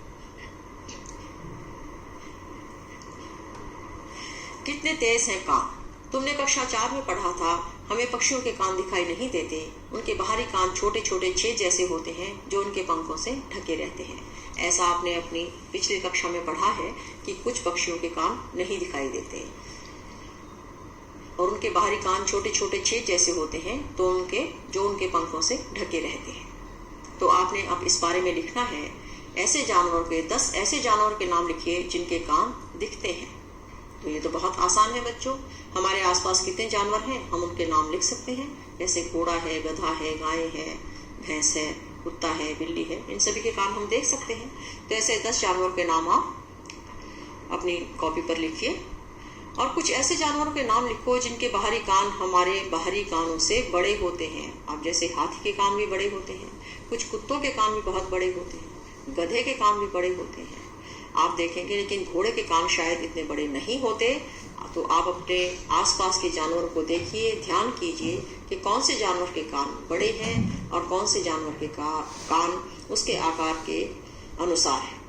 कितने तेज हैं कान। तुमने कक्षा 4 में पढ़ा था, हमें पक्षियों के कान दिखाई नहीं देते, उनके बाहरी कान छोटे छोटे छेद जैसे होते हैं जो उनके पंखों से ढके रहते हैं। ऐसा आपने अपनी पिछली कक्षा में पढ़ा है कि कुछ पक्षियों के कान नहीं दिखाई देते और उनके बाहरी कान छोटे छोटे छेद जैसे होते हैं, तो उनके पंखों से ढके रहते हैं। तो आपने अब इस बारे में लिखना है, ऐसे जानवरों के 10 ऐसे जानवर के नाम लिखिए जिनके कान दिखते हैं। तो ये तो बहुत आसान है बच्चों। हमारे आसपास कितने जानवर हैं, हम उनके नाम लिख सकते हैं, जैसे घोड़ा है, गधा है, गाय है, भैंस है, कुत्ता है, बिल्ली है, इन सभी के कान हम देख सकते हैं। तो ऐसे 10 जानवरों के नाम आप अपनी कॉपी पर लिखिए, और कुछ ऐसे जानवरों के नाम लिखो जिनके बाहरी कान हमारे बाहरी कानों से बड़े होते हैं। अब जैसे हाथी के कान भी बड़े होते हैं, कुछ कुत्तों के कान भी बहुत बड़े होते हैं, गधे के कान भी बड़े होते हैं, आप देखेंगे, लेकिन घोड़े के कान शायद इतने बड़े नहीं होते। तो आप अपने आसपास के जानवरों को देखिए, ध्यान कीजिए कि कौन से जानवर के कान बड़े हैं और कौन से जानवर के कान उसके आकार के अनुसार है।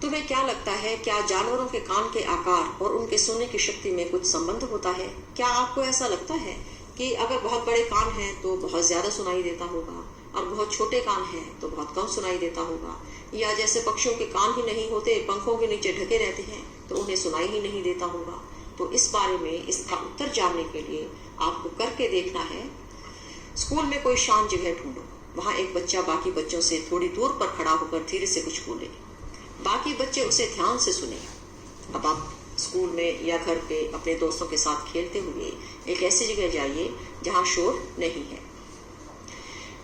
तुम्हें क्या लगता है, क्या जानवरों के कान के आकार और उनके सुनने की शक्ति में कुछ संबंध होता है? क्या आपको ऐसा लगता है कि अगर बहुत बड़े कान हैं तो बहुत ज्यादा सुनाई देता होगा और बहुत छोटे कान हैं तो बहुत कम सुनाई देता होगा? या जैसे पक्षियों के कान ही नहीं होते, पंखों के नीचे ढके रहते हैं, तो उन्हें सुनाई ही नहीं देता होगा? तो इस बारे में इसका उत्तर जानने के लिए आपको करके देखना है। स्कूल में कोई शांत जगह ढूंढो, वहां एक बच्चा बाकी बच्चों से थोड़ी दूर पर खड़ा होकर धीरे से कुछ बोले, बाकी बच्चे उसे ध्यान से सुने। अब आप स्कूल में या घर पे अपने दोस्तों के साथ खेलते हुए एक ऐसी जगह जाइए जहां शोर नहीं है।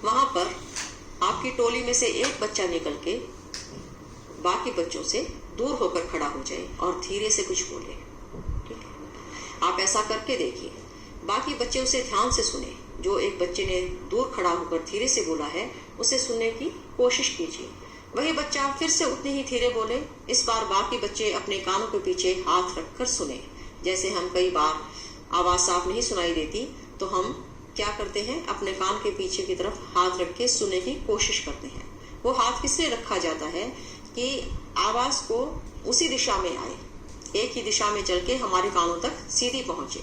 वहां पर आपकी टोली में से एक बच्चा निकल के बाकी बच्चों से दूर होकर खड़ा हो जाए और धीरे से कुछ बोले। ठीक है, आप ऐसा करके देखिए। बाकी बच्चे उसे ध्यान से सुने। जो एक बच्चे ने दूर खड़ा होकर धीरे से बोला है, उसे सुनने की कोशिश कीजिए। वही बच्चा फिर से उतनी ही धीरे बोले। इस बार बाकी बच्चे अपने कानों के पीछे हाथ रखकर सुने। जैसे हम कई बार आवाज साफ नहीं सुनाई देती तो हम क्या करते हैं, अपने कान के पीछे की तरफ हाथ रख के सुनने की कोशिश करते हैं। वो हाथ किस लिए रखा जाता है कि आवाज को उसी दिशा में आए, एक ही दिशा में चल के हमारे कानों तक सीधी पहुंचे।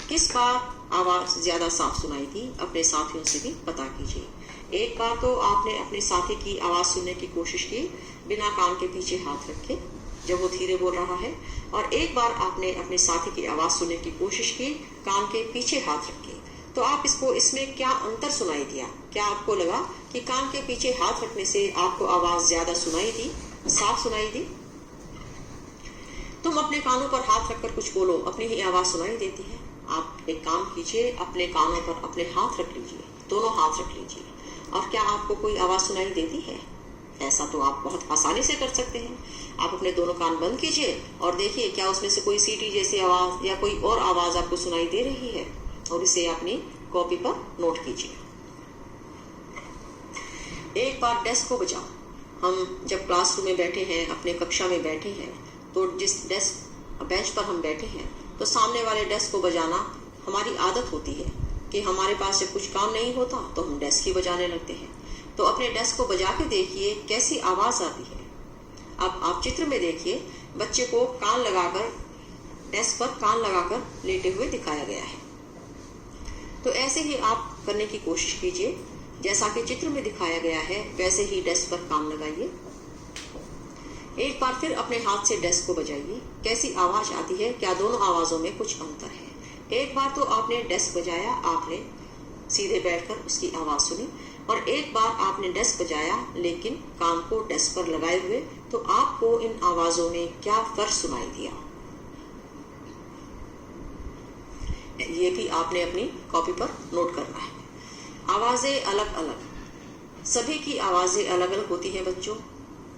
किस बार आवाज ज्यादा साफ सुनाई थी, अपने साथियों से भी पता कीजिए। एक बार तो आपने अपने साथी की आवाज सुनने की कोशिश की बिना कान के पीछे हाथ रखे जब वो धीरे बोल रहा है, और एक बार आपने अपने साथी की आवाज सुनने की कोशिश की कान के पीछे हाथ रखे। तो आप इसमें क्या अंतर सुनाई दिया? क्या आपको लगा कि कान के पीछे हाथ रखने से आपको आवाज ज्यादा सुनाई दी, साफ सुनाई दी? तुम अपने कानों पर हाथ रखकर कुछ बोलो, अपनी ही आवाज सुनाई देती है। आप एक काम कीजिए, अपने कानों पर अपने हाथ रख लीजिए, दोनों हाथ रख लीजिए, और क्या आपको कोई आवाज सुनाई देती है? ऐसा तो आप बहुत आसानी से कर सकते हैं। आप अपने दोनों कान बंद कीजिए और देखिए क्या उसमें से कोई सीटी जैसी आवाज या कोई और आवाज आपको सुनाई दे रही है, और इसे अपनी कॉपी पर नोट कीजिए। एक बार डेस्क को बजाओ। हम जब क्लासरूम में बैठे हैं, अपने कक्षा में बैठे हैं, तो जिस डेस्क बेंच पर हम बैठे हैं तो सामने वाले डेस्क को बजाना हमारी आदत होती है कि हमारे पास जब कुछ काम नहीं होता तो हम डेस्क ही बजाने लगते हैं। तो अपने डेस्क को बजा के देखिए कैसी आवाज आती है। अब आप चित्र में देखिए, बच्चे को कान लगाकर डेस्क पर कान लगाकर लेटे हुए दिखाया गया है। तो ऐसे ही आप करने की कोशिश कीजिए, जैसा कि चित्र में दिखाया गया है वैसे ही डेस्क पर कान लगाइए। एक बार फिर अपने हाथ से डेस्क को बजाइए, कैसी आवाज आती है, क्या दोनों आवाजों में कुछ अंतर है? एक बार तो आपने डेस्क बजाया, आपने सीधे बैठकर उसकी आवाज सुनी, और एक बार आपने डेस्क बजाया लेकिन कान को डेस्क पर लगाए हुए, तो आपको इन आवाजों में क्या फर्क सुनाई दिया? ये भी आपने अपनी कॉपी पर नोट करना है। आवाजें अलग अलग, सभी की आवाजें अलग अलग होती हैं बच्चों।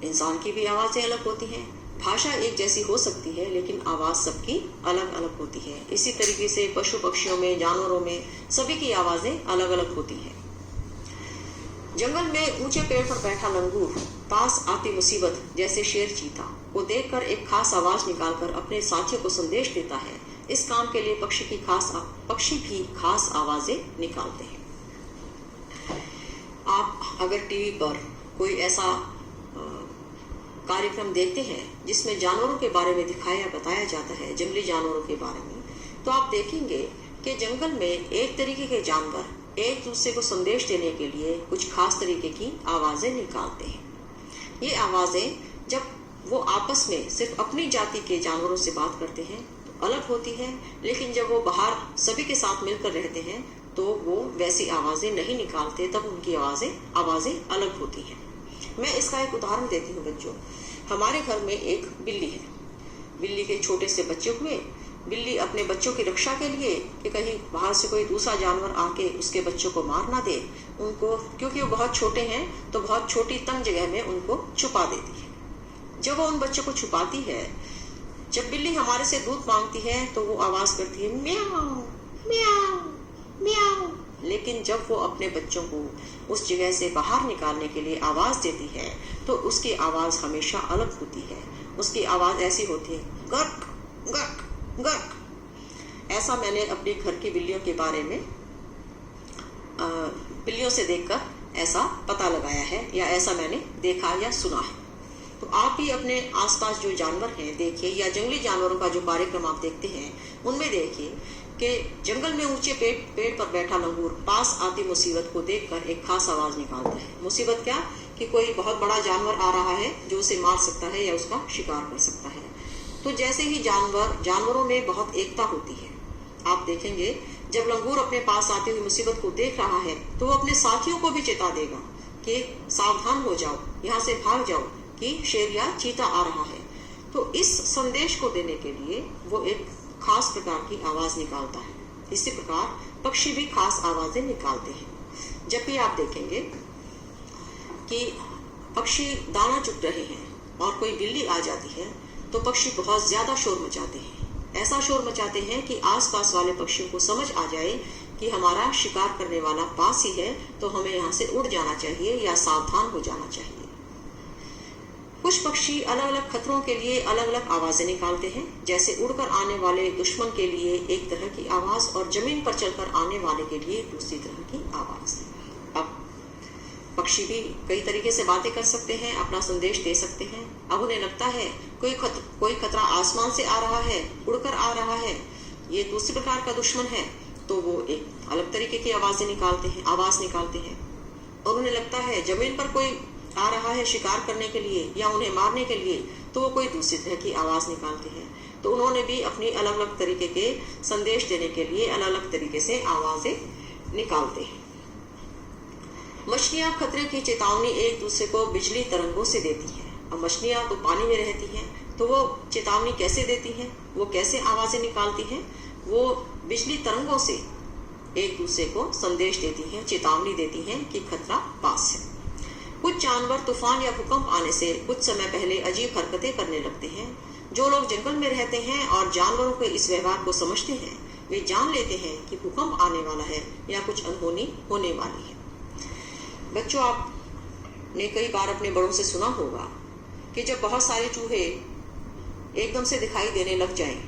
इंसान की भी आवाजें अलग होती हैं। भाषा एक जैसी हो सकती है लेकिन आवाज सबकी अलग अलग होती है। इसी तरीके से पशु पक्षियों में, जानवरों में सभी की आवाजें अलग अलग होती हैं। जंगल में ऊंचे पेड़ पर बैठा लंगूर पास आती मुसीबत जैसे शेर चीता को देखकर एक खास आवाज निकालकर अपने साथियों को संदेश देता है। इस काम के लिए पक्षी भी खास आवाजें निकालते हैं। आप अगर टीवी पर कोई ऐसा कार्यक्रम देखते हैं जिसमें जानवरों के बारे में बताया जाता है, जंगली जानवरों के बारे में, तो आप देखेंगे कि जंगल में एक तरीके के जानवर एक दूसरे को संदेश देने के लिए कुछ खास तरीके की आवाजें निकालते हैं। ये आवाजें जब वो आपस में सिर्फ अपनी जाति के जानवरों से बात करते हैं तो अलग होती है, लेकिन जब वो बाहर सभी के साथ मिलकर रहते हैं तो वो वैसी आवाजें नहीं निकालते, तब उनकी आवाजें अलग होती हैं। मैं इसका एक उदाहरण देती हूँ बच्चों। हमारे घर में एक बिल्ली है। बिल्ली के छोटे से बच्चे हुए। बिल्ली अपने बच्चों की रक्षा के लिए कि कहीं बाहर से कोई दूसरा जानवर आके उसके बच्चों को मार ना दे, उनको, क्योंकि वो बहुत छोटे हैं तो बहुत छोटी तंग जगह में उनको छुपा देती है। जब वो उन बच्चों को छुपाती है, जब बिल्ली हमारे से दूध मांगती है तो वो आवाज करती है म्याऊ म्याऊ म्याऊ। लेकिन जब वो अपने बच्चों को उस जगह से बाहर निकालने के लिए आवाज़ देती है तो उसकी आवाज़ हमेशा अलग होती है। उसकी आवाज़ ऐसी होती है, गर्क गर्क गर्क। ऐसा मैंने अपने घर की बिल्लियों के बारे में बिल्लियों से देखकर ऐसा पता लगाया है, या ऐसा मैंने देखा या सुना है। तो आप भी अपने आसपास जो जानवर हैं देखिए, या जंगली जानवरों का जो कार्यक्रम आप देखते हैं उनमें देखिए कि जंगल में ऊंचे पेड़ पर बैठा लंगूर पास आती मुसीबत को देखकर एक खास आवाज निकालता है। मुसीबत क्या कि कोई बहुत बड़ा जानवर आ रहा है जो उसे मार सकता है या उसका शिकार कर सकता है। तो जैसे ही जानवरों में बहुत एकता होती है। आप देखेंगे जब लंगूर अपने पास आती हुई मुसीबत को देख रहा है तो वो अपने साथियों को भी चेता देगा कि सावधान हो जाओ, यहाँ से भाग जाओ कि शेर या चीता आ रहा है। तो इस संदेश को देने के लिए वो एक खास प्रकार की आवाज निकालता है। इसी प्रकार पक्षी भी खास आवाजें निकालते हैं। जब भी आप देखेंगे कि पक्षी दाना चुग रहे हैं और कोई बिल्ली आ जाती है तो पक्षी बहुत ज्यादा शोर मचाते हैं। ऐसा शोर मचाते हैं कि आसपास वाले पक्षियों को समझ आ जाए कि हमारा शिकार करने वाला पास ही है, तो हमें यहाँ से उड़ जाना चाहिए या सावधान हो जाना चाहिए। कुछ पक्षी अलग अलग खतरों के लिए अलग अलग आवाजें निकालते हैं। जैसे उड़कर आने वाले दुश्मन के लिए एक तरह की आवाज और जमीन पर चलकर आने वाले के लिए दूसरी तरह की आवाज। अब पक्षी भी कई तरीके से बातें कर सकते हैं, अपना संदेश दे सकते हैं। अब उन्हें लगता है कोई खतरा आसमान से आ रहा है, उड़कर आ रहा है, ये दूसरे प्रकार का दुश्मन है, तो वो एक अलग तरीके की आवाज निकालते हैं। और उन्हें लगता है जमीन पर कोई आ रहा है शिकार करने के लिए या उन्हें मारने के लिए, तो वो कोई दूसरी तरह की आवाज निकालते हैं। तो उन्होंने भी अपनी अलग अलग तरीके के संदेश देने के लिए अलग अलग तरीके से आवाजें निकालते हैं। मछलियां खतरे की चेतावनी एक दूसरे को बिजली तरंगों से देती हैं। अब मछलियां तो पानी में रहती हैं, तो वो चेतावनी कैसे देती हैं, वो कैसे आवाजें निकालती हैं? वो बिजली तरंगों से एक दूसरे को संदेश देती हैं, चेतावनी देती हैं कि खतरा पास है। कुछ जानवर तूफान या भूकंप आने से कुछ समय पहले अजीब हरकतें करने लगते हैं। जो लोग जंगल में रहते हैं और जानवरों के इस व्यवहार को समझते हैं, वे जान लेते हैं कि भूकंप आने वाला है या कुछ अनहोनी होने वाली है। बच्चों, आपने कई बार अपने बड़ों से सुना होगा कि जब बहुत सारे चूहे एकदम से दिखाई देने लग जाएं,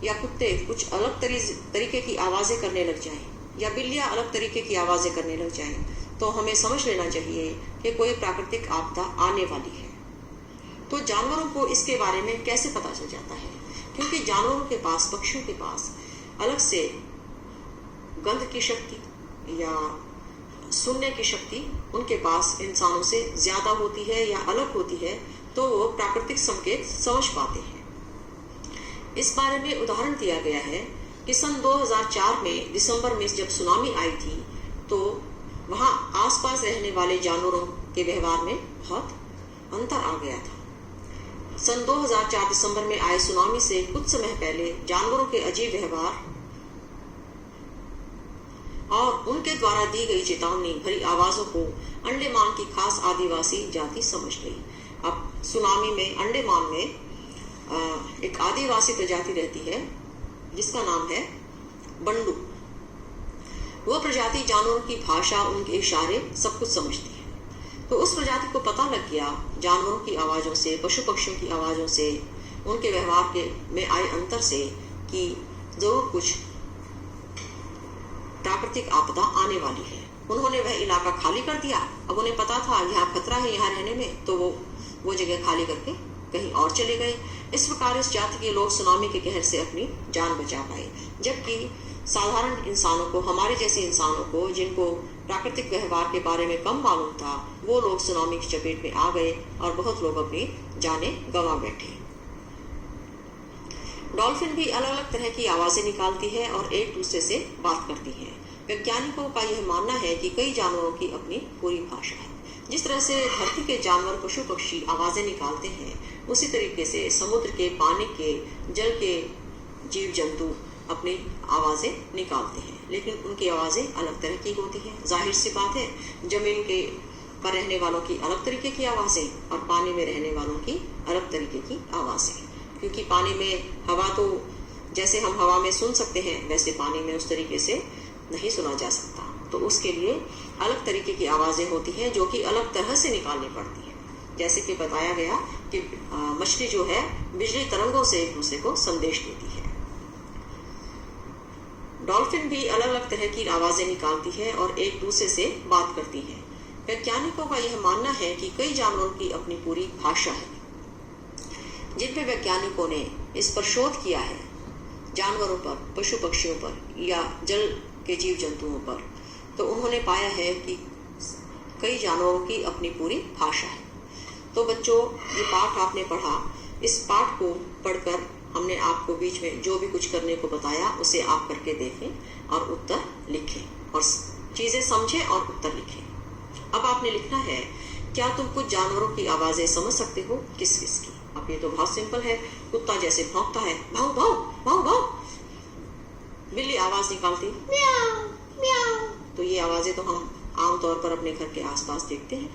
या कुत्ते कुछ अलग तरीके की आवाजें करने लग जाएं, या बिल्लियां अलग तरीके की आवाजें करने लग जाएं, तो हमें समझ लेना चाहिए कि कोई प्राकृतिक आपदा आने वाली है। तो जानवरों को इसके बारे में कैसे पता चल जाता है? क्योंकि जानवरों के पास, पक्षियों के पास अलग से गंध की शक्ति या सुनने की शक्ति उनके पास इंसानों से ज्यादा होती है या अलग होती है, तो वो प्राकृतिक संकेत समझ पाते हैं। इस बारे में उदाहरण दिया गया है कि सन 2004 में दिसंबर में जब सुनामी आई थी, तो वहां आसपास रहने वाले जानवरों के व्यवहार में बहुत अंतर आ गया था। सन 2004 दिसंबर में आए सुनामी से कुछ समय पहले जानवरों के अजीब व्यवहार और उनके द्वारा दी गई चेतावनी भरी आवाजों को अंडमान की खास आदिवासी जाति समझ गई। अब सुनामी में अंडमान में एक आदिवासी प्रजाति रहती है जिसका नाम है बंडू। वो प्रजाति जानवरों की भाषा, उनके इशारे सब कुछ समझती है। तो उस प्रजाति को पता लग गया जानवरों की आवाजों से, पशु पक्षियों की आवाजों से, उनके व्यवहार में आए अंतर से कि जरूर कुछ प्राकृतिक आपदा आने वाली है। उन्होंने वह इलाका खाली कर दिया। अब उन्हें पता था यहाँ खतरा है यहाँ रहने में, तो वो जगह खाली करके कहीं और चले गए। इस प्रकार इस जाति के लोग सुनामी के कहर से अपनी जान बचा पाए, जबकि साधारण इंसानों को, हमारे जैसे इंसानों को जिनको प्राकृतिक व्यवहार के बारे में कम मालूम था, वो लोग सुनामी की चपेट में आ गए और बहुत लोग अपनी जानें गंवा बैठे। डॉल्फिन भी अलग अलग तरह की आवाजें निकालती है और एक दूसरे से बात करती है। वैज्ञानिकों का यह मानना है कि कई जानवरों की अपनी पूरी भाषा है। जिस तरह से धरती के जानवर, पशु पक्षी आवाजें निकालते हैं, उसी तरीके से समुद्र के, पानी के, जल के जीव जंतु अपनी आवाजें निकालते हैं, लेकिन उनकी आवाजें अलग तरह की होती हैं। जाहिर सी बात है, जमीन के पर रहने वालों की अलग तरीके की आवाजें और पानी में रहने वालों की अलग तरीके की आवाजें। क्योंकि पानी में हवा, तो जैसे हम हवा में सुन सकते हैं, वैसे पानी में उस तरीके से नहीं सुना जा सकता। तो उसके लिए अलग तरीके की आवाज़ें होती हैं जो कि अलग तरह से निकालनी पड़ती हैं। जैसे कि बताया गया कि मछली जो है बिजली तरंगों से एक दूसरे को संदेश देती है। डॉल्फिन भी अलग अलग तरह की आवाज़ें निकालती है और एक दूसरे से बात करती है। वैज्ञानिकों का यह मानना है कि कई जानवरों की अपनी पूरी भाषा है। जिन पे वैज्ञानिकों ने इस पर शोध किया है, जानवरों पर, पशु पक्षियों पर या जल के जीव जंतुओं पर, तो उन्होंने पाया है कि कई जानवरों की अपनी पूरी भाषा है। तो बच्चों, ये पाठ आपने पढ़ा, इस पाठ को पढ़कर हमने आपको बीच में जो भी कुछ करने को बताया उसे आप करके देखें और उत्तर लिखें और चीज़ें समझें और उत्तर लिखें। अब आपने लिखना है, क्या तुम कुछ जानवरों की आवाज़ें समझ सकते हो? किस किस की? अब ये तो बहुत सिंपल है। कुत्ता जैसे भौंकता है, भाव भाव भाव भाव। बिल्ली आवाज़ निकालती म्याऊ म्याऊ। तो ये आवाज़ें तो हम आमतौर पर अपने घर के आसपास देखते हैं।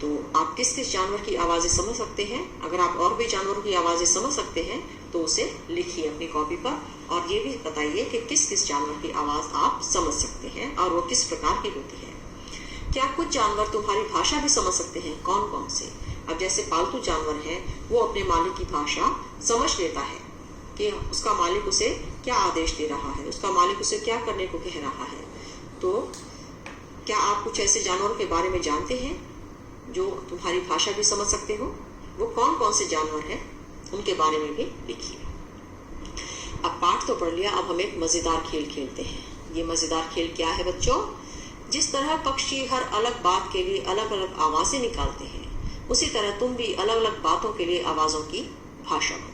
तो आप किस किस जानवर की आवाज़ें समझ सकते हैं? अगर आप और भी जानवरों की आवाज़ें समझ सकते हैं तो उसे लिखिए अपनी कॉपी पर और ये भी बताइए कि किस किस जानवर की आवाज़ आप समझ सकते हैं और वो किस प्रकार की होती है। क्या कुछ जानवर तुम्हारी भाषा भी समझ सकते हैं? कौन कौन से? अब जैसे पालतू जानवर है, वो अपने मालिक की भाषा समझ लेता है कि उसका मालिक उसे क्या आदेश दे रहा है, उसका मालिक उसे क्या करने को कह रहा है। तो क्या आप कुछ ऐसे जानवरों के बारे में जानते हैं जो तुम्हारी भाषा भी समझ सकते हो? वो कौन कौन से जानवर हैं, उनके बारे में भी लिखिए। अब पाठ तो पढ़ लिया, अब हम एक मज़ेदार खेल खेलते हैं। ये मज़ेदार खेल क्या है बच्चों? जिस तरह पक्षी हर अलग बात के लिए अलग अलग आवाज़ें निकालते हैं, उसी तरह तुम भी अलग अलग बातों के लिए आवाज़ों की भाषा बनाओ।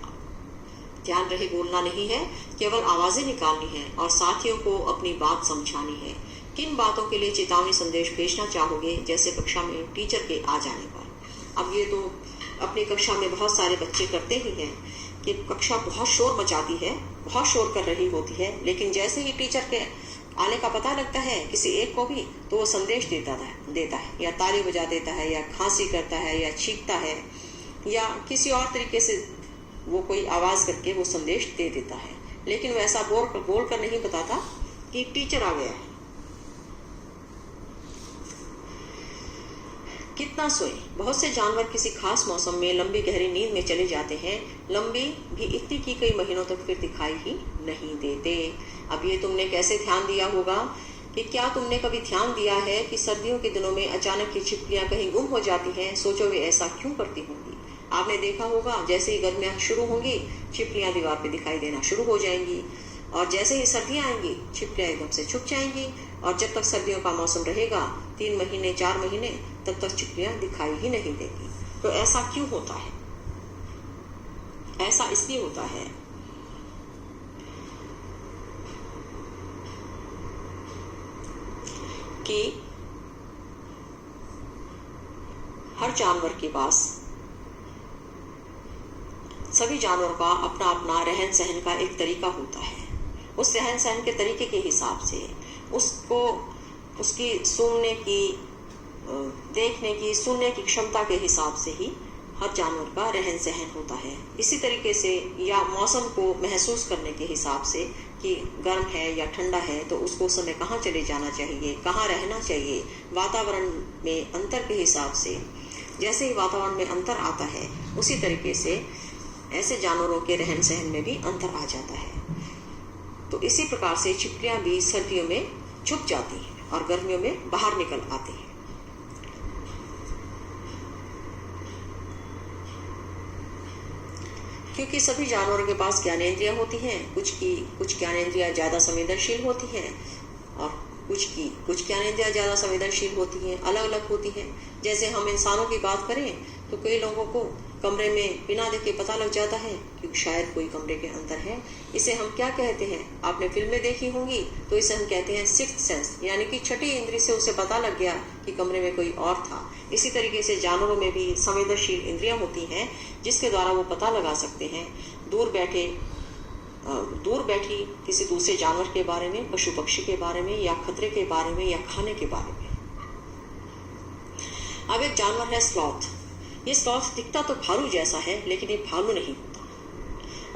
ध्यान रहे, बोलना नहीं है, केवल आवाज़ें निकालनी है और साथियों को अपनी बात समझानी है। किन बातों के लिए चेतावनी संदेश भेजना चाहोगे, जैसे कक्षा में टीचर के आ जाने पर? अब ये तो अपनी कक्षा में बहुत सारे बच्चे करते ही हैं कि कक्षा बहुत शोर मचाती है, बहुत शोर कर रही होती है, लेकिन जैसे ही टीचर के आने का पता लगता है किसी एक को भी, तो वो संदेश देता है या ताली बजा देता है या खांसी करता है या छींकता है या किसी और तरीके से वो कोई आवाज़ करके वो संदेश दे देता है। लेकिन वो ऐसा बोल कर नहीं बताता कि टीचर आ गया है। कितना सोए? बहुत से जानवर किसी खास मौसम में लंबी गहरी नींद में चले जाते हैं, लंबी भी इतनी की कई महीनों तक फिर दिखाई ही नहीं देते। अब ये तुमने कैसे ध्यान दिया होगा कि क्या तुमने कभी ध्यान दिया है कि सर्दियों के दिनों में अचानक ये छिपकलियां कहीं गुम हो जाती हैं? सोचो वे ऐसा क्यों करती होंगी। आपने देखा होगा, जैसे ही गर्मियां शुरू होंगी, छिपकलियां दीवार पे दिखाई देना शुरू हो जाएंगी और जैसे ही सर्दियां आएंगी, छिपकलियां एकदम से छुप जाएंगी और जब तक सर्दियों का मौसम रहेगा, 3 महीने 4 महीने, तब तक छिपकलियां दिखाई ही नहीं देगी। तो ऐसा क्यों होता है? ऐसा इसलिए होता है कि हर जानवर के पास, सभी जानवरों का अपना अपना रहन सहन का एक तरीका होता है। उस रहन सहन के तरीके के हिसाब से उसको उसकी सूंघने की, देखने की, सुनने की क्षमता के हिसाब से ही हर जानवर का रहन सहन होता है। इसी तरीके से या मौसम को महसूस करने के हिसाब से कि गर्म है या ठंडा है, तो उसको उस समय कहाँ चले जाना चाहिए, कहाँ रहना चाहिए, वातावरण में अंतर के हिसाब से, जैसे ही वातावरण में अंतर आता है, उसी तरीके से ऐसे जानवरों के रहन सहन में भी अंतर आ जाता है। तो इसी प्रकार से छिपकलियां भी सर्दियों में छुप जाती हैं और गर्मियों में बाहर निकल आती हैं। क्योंकि सभी जानवरों के पास ज्ञानेंद्रियां होती हैं, कुछ ज्ञानेंद्रियां ज़्यादा संवेदनशील होती हैं और कुछ ज्ञानेंद्रियां ज़्यादा संवेदनशील होती हैं, अलग अलग होती हैं। जैसे हम इंसानों की बात करें तो कई लोगों को कमरे में बिना देखे पता लग जाता है कि शायद कोई कमरे के अंदर है। इसे हम क्या कहते हैं? आपने फिल्में देखी होंगी तो इसे हम कहते हैं सिक्स्थ सेंस, यानी कि छठी इंद्री से उसे पता लग गया कि कमरे में कोई और था। इसी तरीके से जानवरों में भी संवेदनशील इंद्रियां होती हैं जिसके द्वारा वो पता लगा सकते हैं दूर बैठी किसी दूसरे जानवर के बारे में, पशु पक्षी के बारे में या खतरे के बारे में या खाने के बारे में। अब एक जानवर है स्लॉथ। ये स्लॉथ दिखता तो भालू जैसा है, लेकिन ये भालू नहीं होता।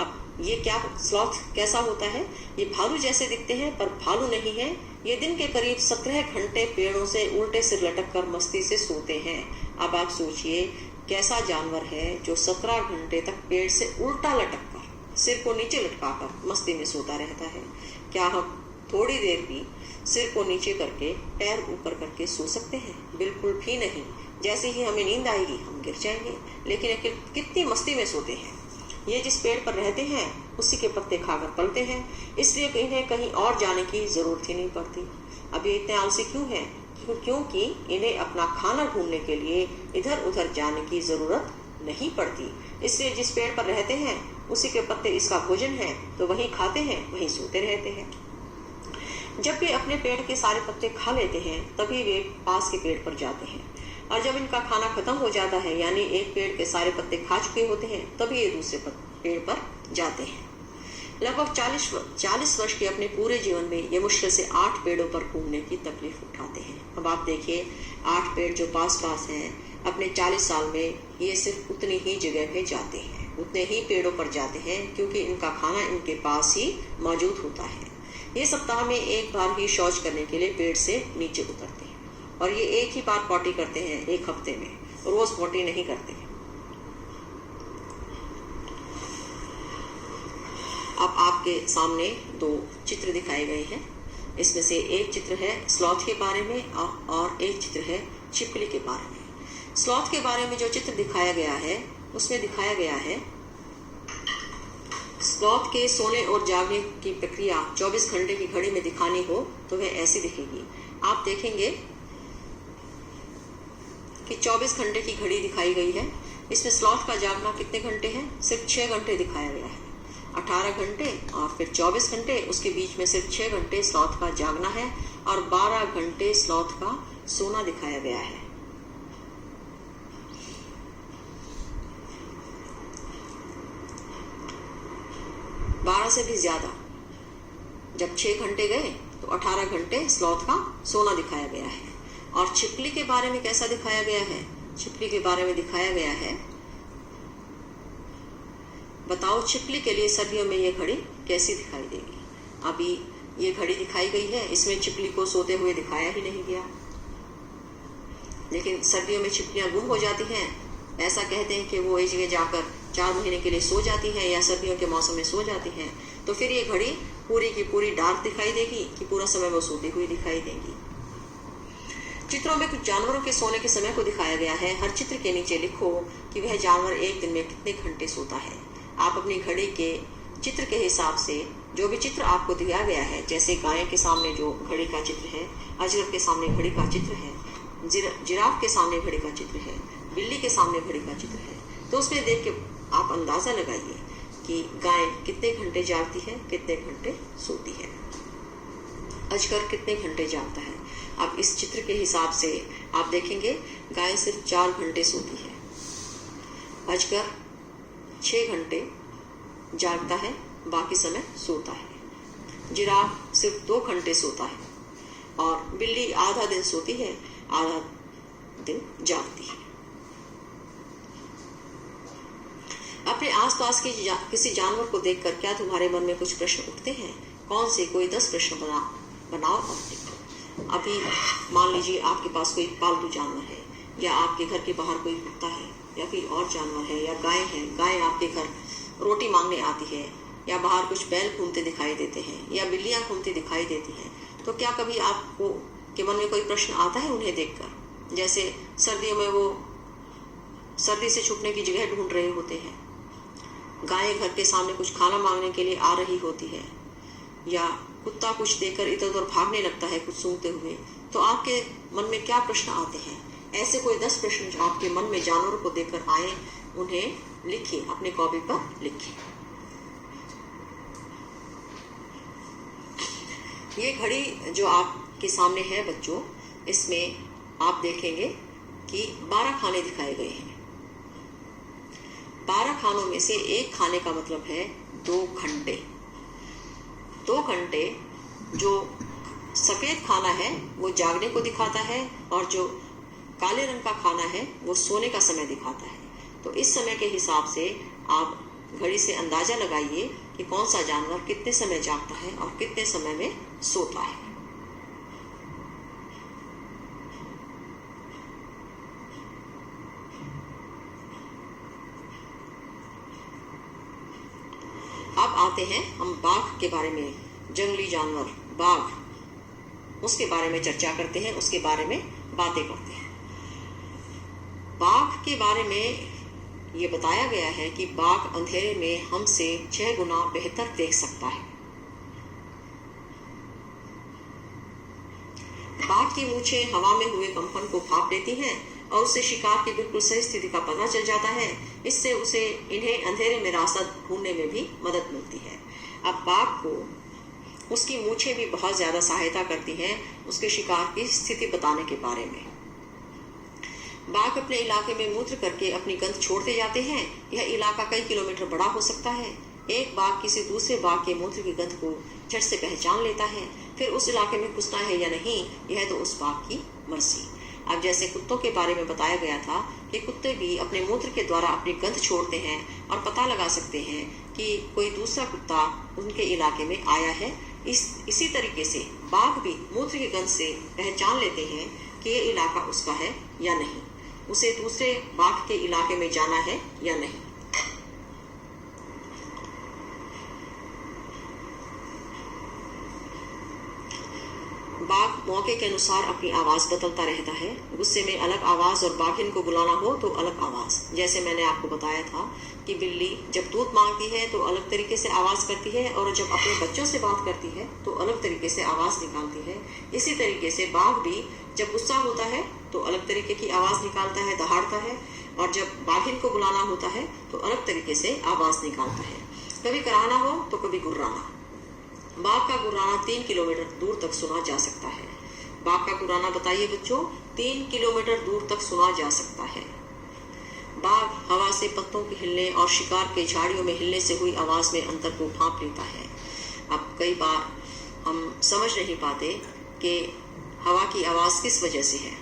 अब ये क्या स्लॉथ कैसा होता है? ये भालू जैसे दिखते हैं पर भालू नहीं है। ये दिन के करीब 17 घंटे पेड़ों से उल्टे सिर लटक कर मस्ती से सोते हैं। अब आप सोचिए कैसा जानवर है जो 17 घंटे तक पेड़ से उल्टा लटक कर सिर को नीचे लटकाकर मस्ती में सोता रहता है। क्या हम थोड़ी देर भी सिर को नीचे करके पैर ऊपर करके सो सकते हैं? बिल्कुल भी नहीं। जैसे ही हमें नींद आएगी हम गिर जाएंगे। लेकिन कितनी मस्ती में सोते हैं। ये जिस पेड़ पर रहते हैं उसी के पत्ते खाकर पलते हैं, इसलिए इन्हें कहीं और जाने की जरूरत ही नहीं पड़ती। अब ये इतने आलसी क्यों हैं? क्योंकि इन्हें अपना खाना ढूंढने के लिए इधर उधर जाने की जरूरत नहीं पड़ती। इसलिए जिस पेड़ पर रहते हैं उसी के पत्ते इसका भोजन है, तो वहीं खाते हैं, वहीं सोते रहते हैं। जब वे अपने पेड़ के सारे पत्ते खा लेते हैं तभी वे पास के पेड़ पर जाते हैं, और जब इनका खाना खत्म हो जाता है यानी एक पेड़ के सारे पत्ते खा चुके होते हैं तभी ये दूसरे पेड़ पर जाते हैं। लगभग 40 वर्ष के अपने पूरे जीवन में ये मुश्किल से 8 पेड़ों पर घूमने की तकलीफ उठाते हैं। अब आप देखिए 8 पेड़ जो पास पास हैं, अपने 40 साल में ये सिर्फ उतनी ही जगह पे जाते हैं, उतने ही पेड़ों पर जाते हैं, क्योंकि इनका खाना इनके पास ही मौजूद होता है। ये सप्ताह में एक बार ही शौच करने के लिए पेड़ से नीचे उतरते हैं, और ये एक ही बार पॉटी करते हैं एक हफ्ते में, रोज पॉटी नहीं करते। अब आपके सामने 2 चित्र दिखाए गए हैं। इसमें से एक चित्र है स्लॉथ के बारे में और एक चित्र है छिपकली के बारे में। स्लॉथ के बारे में जो चित्र दिखाया गया है उसमें दिखाया गया है स्लॉथ के सोने और जागने की प्रक्रिया 24 घंटे की घड़ी में दिखानी हो तो वह ऐसी दिखेगी। आप देखेंगे कि 24 घंटे की घड़ी दिखाई गई है। इसमें स्लॉथ का जागना कितने घंटे हैं? सिर्फ 6 घंटे दिखाया गया है। 18 घंटे और फिर 24 घंटे, उसके बीच में सिर्फ 6 घंटे स्लॉथ का जागना है और 12 घंटे स्लॉथ का सोना दिखाया गया है। बारह से भी ज्यादा। जब 6 घंटे गए तो 18 घंटे स्लॉथ का सोना दिखाया गया है। और छिपकली के बारे में कैसा दिखाया गया है? छिपकली के बारे में दिखाया गया है, बताओ छिपकली के लिए सर्दियों में ये घड़ी कैसी दिखाई देगी? अभी ये घड़ी दिखाई गई है, इसमें छिपकली को सोते हुए दिखाया ही नहीं गया। लेकिन सर्दियों में छिपकलियां गुम हो जाती हैं। ऐसा कहते हैं कि वो एक जगह जाकर 4 महीने के लिए सो जाती हैं या सर्दियों के मौसम में सो जाती हैं, तो फिर ये घड़ी पूरी की पूरी डार्क दिखाई देगी कि पूरा समय वो सोती हुई दिखाई देगी। चित्रों में कुछ जानवरों के सोने के समय को दिखाया गया है। हर चित्र के नीचे लिखो कि वह जानवर एक दिन में कितने घंटे सोता है। आप अपनी घड़ी के चित्र के हिसाब से जो भी चित्र आपको दिया गया है, जैसे गाय के सामने जो घड़ी का चित्र है, अजगर के सामने घड़ी का चित्र है, जिराफ के सामने घड़ी का चित्र है, बिल्ली के सामने घड़ी का चित्र है, तो उसमें देख के आप अंदाजा लगाइए कि गाय कितने घंटे जागती है, कितने घंटे सोती है, अजगर कितने घंटे जागता है। अब इस चित्र के हिसाब से आप देखेंगे गाय सिर्फ 4 घंटे सोती है, अजगर 6 घंटे जागता है, बाकी समय सोता है, जिराफ सिर्फ 2 घंटे सोता है और बिल्ली आधा दिन सोती है, आधा दिन जागती है। अपने आसपास के किसी जानवर को देखकर क्या तुम्हारे मन में कुछ प्रश्न उठते हैं? कौन से कोई 10 प्रश्न बनाओ और देखो। अभी मान लीजिए आपके पास कोई पालतू जानवर है, या आपके घर के बाहर कोई कुत्ता है, या कोई और जानवर है, या गाय है, गाय आपके घर रोटी मांगने आती है, या बाहर कुछ बैल घूमते दिखाई देते हैं, या बिल्लियां घूमती दिखाई देती हैं, तो क्या कभी आपको के मन में कोई प्रश्न आता है उन्हें देखकर? जैसे सर्दियों में वो सर्दी से छुपने की जगह ढूंढ रहे होते हैं, गाय घर के सामने कुछ खाना मांगने के लिए आ रही होती है, या कुत्ता कुछ देखकर इधर उधर भागने लगता है कुछ सूंघते हुए, तो आपके मन में क्या प्रश्न आते हैं? ऐसे कोई 10 प्रश्न जो आपके मन में जानवरों को देखकर आए, उन्हें लिखिए, अपने कॉपी पर लिखिए। ये घड़ी जो आपके सामने है बच्चों, इसमें आप देखेंगे कि 12 खाने दिखाए गए हैं। 12 खानों में से एक खाने का मतलब है 2 घंटे। 2 घंटे जो सफेद खाना है वो जागने को दिखाता है, और जो काले रंग का खाना है वो सोने का समय दिखाता है। तो इस समय के हिसाब से आप घड़ी से अंदाजा लगाइए कि कौन सा जानवर कितने समय जागता है और कितने समय में सोता है। अब आते हैं हम बाघ के बारे में। जंगली जानवर बाघ, उसके बारे में चर्चा करते हैं, उसके बारे में बातें करते हैं। बाघ के बारे में ये बताया गया है कि बाघ अंधेरे में हमसे 6 गुना बेहतर देख सकता है। बाघ की मूंछें हवा में हुए कंपन को भाप लेती हैं और उससे शिकार की बिल्कुल सही स्थिति का पता चल जाता है। इससे उसे इन्हें अंधेरे में रास्ता ढूंढने में भी मदद मिलती है। अब बाघ को उसकी मूंछें भी बहुत ज्यादा सहायता करती हैं उसके शिकार की स्थिति बताने के बारे में। बाघ अपने इलाके में मूत्र करके अपनी गंध छोड़ते जाते हैं। यह इलाका कई किलोमीटर बड़ा हो सकता है। एक बाघ किसी दूसरे बाघ के मूत्र की गंध को झट से पहचान लेता है। फिर उस इलाके में घुसना है या नहीं, यह तो उस बाघ की मर्जी। अब जैसे कुत्तों के बारे में बताया गया था कि कुत्ते भी अपने मूत्र के द्वारा अपनी गंध छोड़ते हैं और पता लगा सकते हैं कि कोई दूसरा कुत्ता उनके इलाके में आया है। इसी तरीके से बाघ भी मूत्र की गंध से पहचान लेते हैं कि ये इलाका उसका है या नहीं, उसे दूसरे बाघ के इलाके में जाना है या नहीं। बाघ मौके के अनुसार अपनी आवाज बदलता रहता है। गुस्से में अलग आवाज और बाघिन को बुलाना हो तो अलग आवाज। जैसे मैंने आपको बताया था कि बिल्ली जब दूध मांगती है तो अलग तरीके से आवाज करती है और जब अपने बच्चों से बात करती है तो अलग तरीके से आवाज निकालती है। इसी तरीके से बाघ भी जब गुस्सा होता है तो अलग तरीके की आवाज निकालता है, दहाड़ता है, और जब बाघिन को बुलाना होता है तो अलग तरीके से आवाज निकालता है। कभी कराना हो तो कभी गुर्राना। बाघ का गुर्राना 3 किलोमीटर दूर तक सुना जा सकता है। बाघ का गुर्राना बताइए बच्चों, 3 किलोमीटर दूर तक सुना जा सकता है। बाघ हवा से पत्तों के हिलने और शिकार के झाड़ियों में हिलने से हुई आवाज में अंतर को भांप लेता है। अब कई बार हम समझ नहीं पाते कि हवा की आवाज किस वजह से है,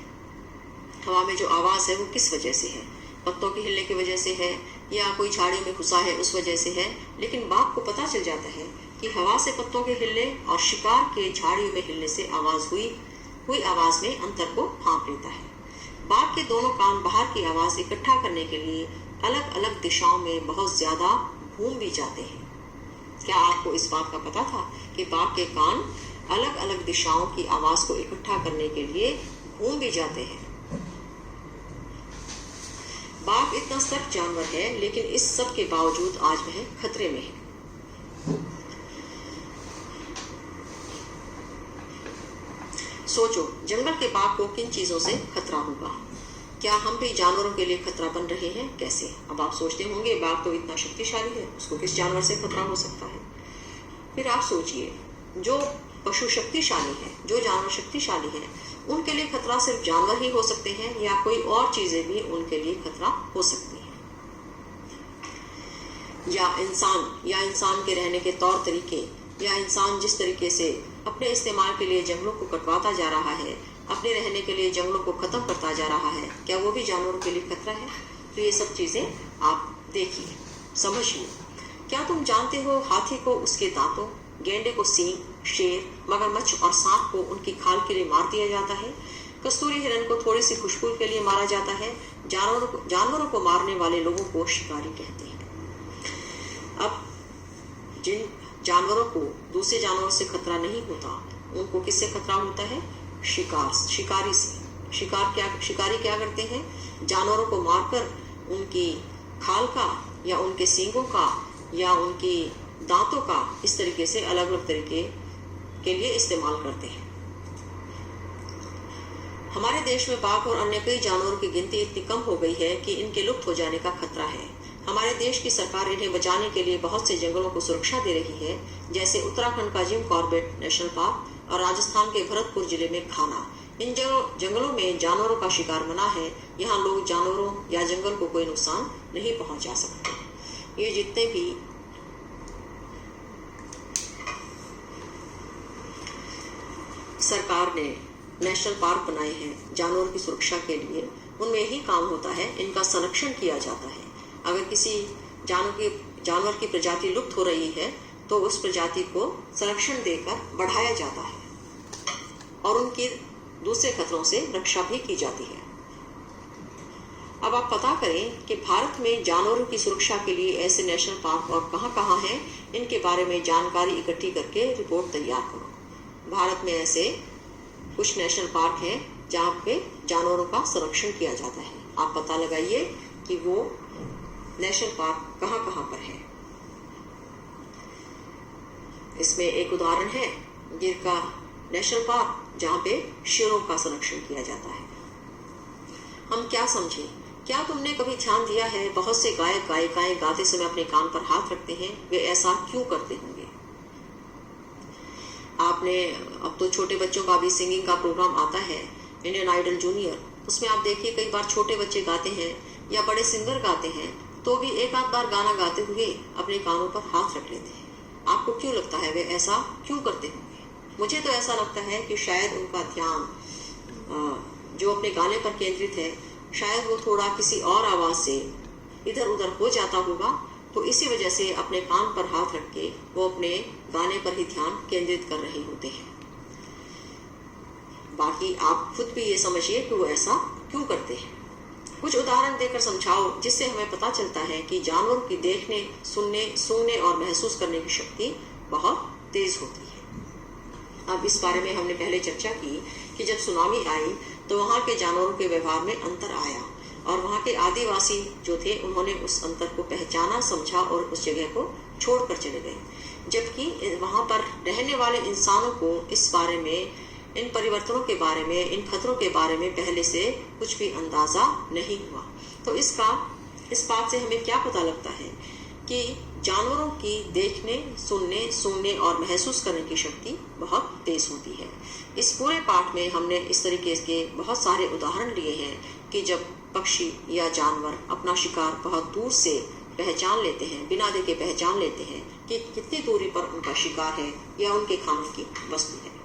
हवा में जो आवाज है वो किस वजह से है, पत्तों के हिलने की वजह से है या कोई झाड़ी में घुसा है उस वजह से है। लेकिन बाघ को पता चल जाता है कि हवा से पत्तों के हिलने और शिकार के झाड़ियों में हिलने से आवाज हुई आवाज में अंतर को भांप लेता है। बाघ के दोनों कान बाहर की आवाज इकट्ठा करने के लिए अलग अलग दिशाओं में बहुत ज्यादा घूम भी जाते हैं। क्या आपको इस बात का पता था कि बाघ के कान अलग अलग दिशाओं की आवाज को इकट्ठा करने के लिए घूम भी जाते हैं? बाघ इतना सख्त जानवर है लेकिन इस सब के बावजूद आज वह खतरे में है। सोचो, जंगल के बाघ को किन चीजों से खतरा होगा? क्या हम भी जानवरों के लिए खतरा बन रहे हैं? कैसे? अब आप सोचते होंगे बाघ तो इतना शक्तिशाली है, उसको किस जानवर से खतरा हो सकता है? फिर आप सोचिए, जो पशु शक्तिशाली है, जो जानवर शक्तिशाली है, उनके लिए खतरा सिर्फ जानवर ही हो सकते हैं या कोई और चीजें भी उनके लिए खतरा हो सकती हैं? या इंसान के रहने के तौर तरीके, या इंसान जिस तरीके से अपने इस्तेमाल के लिए जंगलों को कटवाता जा रहा है, अपने रहने के लिए जंगलों को खत्म करता जा रहा है, क्या वो भी जानवरों के लिए खतरा है? तो ये सब चीजें आप देखिए, समझिए। क्या तुम जानते हो हाथी को उसके दांतों, गेंडे को सींग, शेर, मगरमच्छ और सांप को उनकी खाल के लिए मार दिया जाता है। कस्तूरी हिरण को थोड़ी सी खुशबू के लिए मारा जाता है। जानवरों को मारने वाले लोगों को शिकारी कहते हैं। अब जिन जानवरों को दूसरे जानवरों से खतरा नहीं होता, उनको किससे खतरा होता है? शिकारी से। शिकारी क्या करते हैं? जानवरों को मारकर उनकी खाल का या उनके सींगों का या उनकी दांतों का इस तरीके से अलग अलग तरीके के लिए इस्तेमाल करते हैं। हमारे देश में बाघ और अन्य कई जानवरों की गिनती इतनी कम हो गई है कि इनके लुप्त हो जाने का खतरा है। हमारे देश की सरकार इन्हें बचाने के लिए बहुत से जंगलों को सुरक्षा दे रही है, जैसे उत्तराखंड का जिम कॉर्बेट नेशनल पार्क और राजस्थान के भरतपुर जिले में खाना। इन जंगलों में जानवरों का शिकार मना है। यहाँ लोग जानवरों या जंगल को कोई नुकसान नहीं पहुंचा सकते। ये जितने भी सरकार ने नेशनल पार्क बनाए हैं जानवरों की सुरक्षा के लिए, उनमें यही काम होता है, इनका संरक्षण किया जाता है। अगर किसी जानवर की प्रजाति लुप्त हो रही है तो उस प्रजाति को संरक्षण देकर बढ़ाया जाता है और उनकी दूसरे खतरों से रक्षा भी की जाती है। अब आप पता करें कि भारत में जानवरों की सुरक्षा के लिए ऐसे नेशनल पार्क और कहाँ-कहाँ हैं, इनके बारे में जानकारी इकट्ठी करके रिपोर्ट तैयार करो। भारत में ऐसे कुछ नेशनल पार्क हैं जहाँ पे जानवरों का संरक्षण किया जाता है। आप पता लगाइए कि वो नेशनल पार्क कहाँ-कहाँ पर है। इसमें एक उदाहरण है गिर का नेशनल पार्क, जहाँ पे शेरों का संरक्षण किया जाता है। हम क्या समझे? क्या तुमने कभी ध्यान दिया है बहुत से गायक गायिकाएं गाते समय अपने कान पर हाथ रखते हैं? वे ऐसा क्यों करते होंगे? आपने अब तो छोटे बच्चों का भी सिंगिंग का प्रोग्राम आता है, इंडियन आइडल जूनियर। उसमें आप देखिए कई बार छोटे बच्चे गाते हैं या बड़े सिंगर गाते हैं तो भी एक आध बार गाना गाते हुए अपने कानों पर हाथ रख लेते हैं। आपको क्यों लगता है वे ऐसा क्यों करते होंगे? मुझे तो ऐसा लगता है कि शायद उनका ध्यान जो अपने गाने पर केंद्रित है, शायद वो थोड़ा किसी और आवाज से इधर उधर हो जाता होगा, तो इसी वजह से अपने कान पर हाथ रख के वो अपने गाने पर ही ध्यान केंद्रित कर रहे होते हैं। बाकी आप खुद भी ये समझिए कि वो ऐसा क्यों करते हैं। कुछ उदाहरण देकर समझाओ जिससे हमें पता चलता है कि जानवरों की देखने, सुनने, सूंघने और महसूस करने की शक्ति बहुत तेज होती है। अब इस बारे में हमने पहले चर्चा की कि जब सुनामी आई तो वहाँ के जानवरों के व्यवहार में अंतर आया और वहाँ के आदिवासी जो थे उन्होंने उस अंतर को पहचाना, समझा और उस जगह को छोड़कर चले गए, जबकि वहाँ पर रहने वाले इंसानों को इस बारे में, इन परिवर्तनों के बारे में, इन खतरों के बारे में पहले से कुछ भी अंदाजा नहीं हुआ। तो इस बात से हमें क्या पता लगता है कि जानवरों की देखने, सुनने, सूंघने और महसूस करने की शक्ति बहुत तेज होती है। इस पूरे पाठ में हमने इस तरीके के बहुत सारे उदाहरण लिए हैं कि जब पक्षी या जानवर अपना शिकार बहुत दूर से पहचान लेते हैं, बिना देखे पहचान लेते हैं कि कितनी दूरी पर उनका शिकार है या उनके खाने की वस्तु है।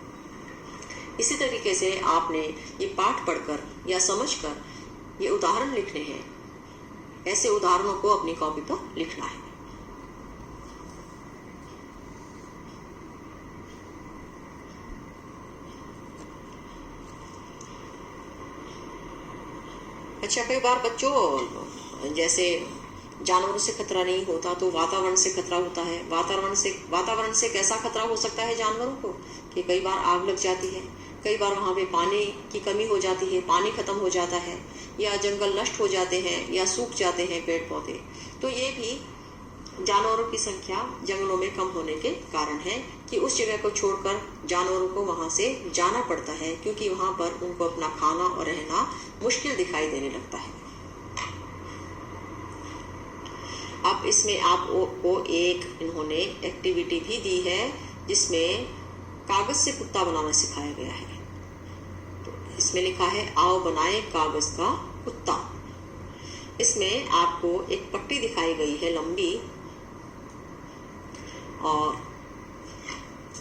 इसी तरीके से आपने ये पाठ पढ़कर या समझकर ये उदाहरण लिखने हैं। ऐसे उदाहरणों को अपनी कॉपी पर लिखना है। अच्छा, कई बार बच्चों जैसे जानवरों से खतरा नहीं होता तो वातावरण से खतरा होता है। वातावरण से कैसा खतरा हो सकता है जानवरों को कि कई बार आग लग जाती है, कई बार वहाँ पे पानी की कमी हो जाती है, पानी खत्म हो जाता है, या जंगल नष्ट हो जाते हैं या सूख जाते हैं पेड़ पौधे। तो ये भी जानवरों की संख्या जंगलों में कम होने के कारण है कि उस जगह को छोड़कर जानवरों को वहां से जाना पड़ता है, क्योंकि वहां पर उनको अपना खाना और रहना मुश्किल दिखाई देने लगता है। अब इसमें आपको एक इन्होंने एक्टिविटी भी दी है जिसमें कागज से कुत्ता बनाना सिखाया गया है। तो इसमें लिखा है आओ बनाए कागज का कुत्ता। इसमें आपको एक पट्टी दिखाई गई है लंबी, और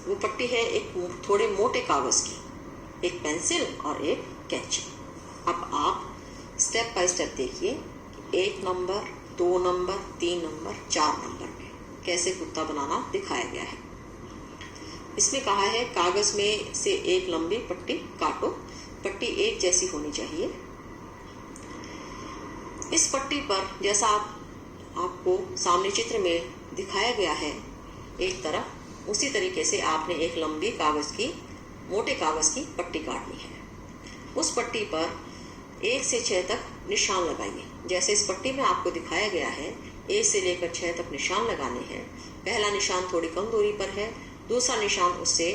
वो पट्टी है एक थोड़े मोटे कागज की, एक पेंसिल और एक कैंची। अब आप स्टेप बाय स्टेप देखिए, 1 नंबर, 2 नंबर, 3 नंबर, 4 नंबर में कैसे कुत्ता बनाना दिखाया गया है। इसमें कहा है कागज में से एक लंबी पट्टी काटो, पट्टी एक जैसी होनी चाहिए। इस पट्टी पर जैसा आपको सामने चित्र में दिखाया गया है एक तरफ, उसी तरीके से आपने एक लंबी कागज की, मोटे कागज की पट्टी काटनी है। उस पट्टी पर 1 से 6 तक निशान लगाइए। जैसे इस पट्टी में आपको दिखाया गया है 1 से लेकर 6 तक निशान लगाने हैं। पहला निशान थोड़ी कम दूरी पर है, दूसरा निशान उससे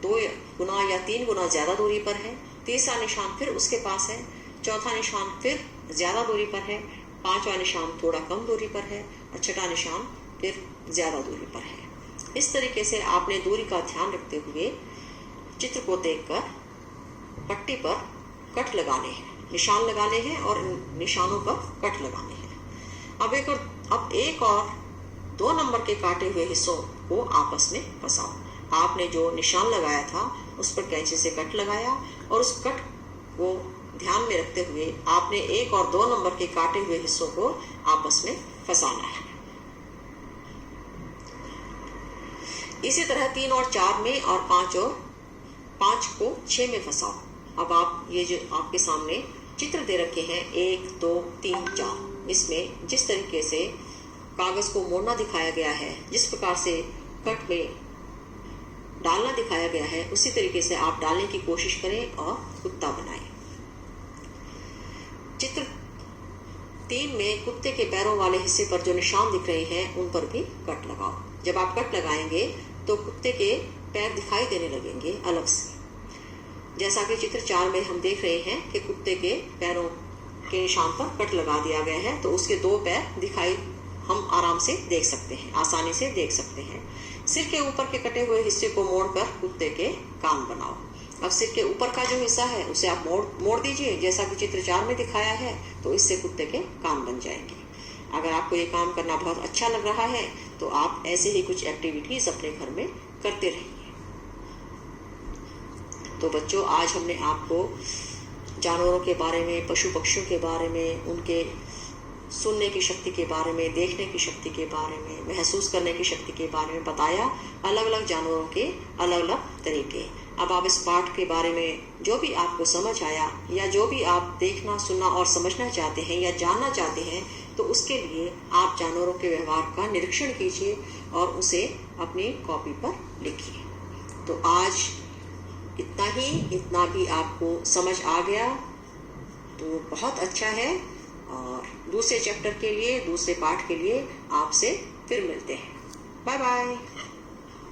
2 गुना या 3 गुना ज्यादा दूरी पर है, तीसरा निशान फिर उसके पास है, चौथा निशान फिर ज्यादा दूरी पर है, पांचवा निशान थोड़ा कम दूरी पर है और छठा निशान फिर ज्यादा दूरी पर है। इस तरीके से आपने दूरी का ध्यान रखते हुए चित्र को देखकर पट्टी पर कट लगाने हैं, निशान लगाने हैं और निशानों पर कट लगाने हैं। अब एक और 2 नंबर के काटे हुए हिस्सों को आपस में फंसाओ। आपने जो निशान लगाया था उस पर कैंची से कट लगाया और उस कट को ध्यान में रखते हुए आपने 1 और 2 नंबर के काटे हुए हिस्सों को आपस में फंसाना है। इसी तरह 3 और 4 में और 5 को 6 में फंसाओ। अब आप ये जो आपके सामने चित्र दे रखे हैं 1 2 3 4, इसमें जिस तरीके से कागज को मोड़ना दिखाया गया है, जिस प्रकार से कट में डालना दिखाया गया है, उसी तरीके से आप डालने की कोशिश करें और कुत्ता बनाएं। चित्र 3 में कुत्ते के पैरों वाले हिस्से पर जो निशान दिख रहे हैं उन पर भी कट लगाओ। जब आप कट लगाएंगे तो कुत्ते के पैर दिखाई देने लगेंगे अलग से, जैसा कि चित्र 4 में हम देख रहे हैं कि कुत्ते के पैरों के निशान पर कट लगा दिया गया है, तो उसके 2 पैर दिखाई हम आराम से देख सकते हैं, आसानी से देख सकते हैं। सिर के ऊपर के कटे हुए हिस्से को मोड़कर कुत्ते के कान बनाओ। अब सिर के ऊपर का जो हिस्सा है उसे आप मोड़ दीजिए, जैसा कि चित्र 4 में दिखाया है, तो इससे कुत्ते के कान बन जाएंगे। अगर आपको ये काम करना बहुत अच्छा लग रहा है तो आप ऐसे ही कुछ एक्टिविटीज अपने घर में करते रहिए। तो बच्चों, आज हमने आपको जानवरों के बारे में, पशु पक्षियों के बारे में, उनके सुनने की शक्ति के बारे में, देखने की शक्ति के बारे में, महसूस करने की शक्ति के बारे में बताया। अलग अलग जानवरों के अलग अलग तरीके। अब आप इस पाठ के बारे में जो भी आपको समझ आया या जो भी आप देखना, सुनना और समझना चाहते हैं या जानना चाहते हैं, तो उसके लिए आप जानवरों के व्यवहार का निरीक्षण कीजिए और उसे अपनी कॉपी पर लिखिए। तो आज इतना भी आपको समझ आ गया तो बहुत अच्छा है। और दूसरे चैप्टर के लिए, दूसरे पाठ के लिए आपसे फिर मिलते हैं। Bye bye.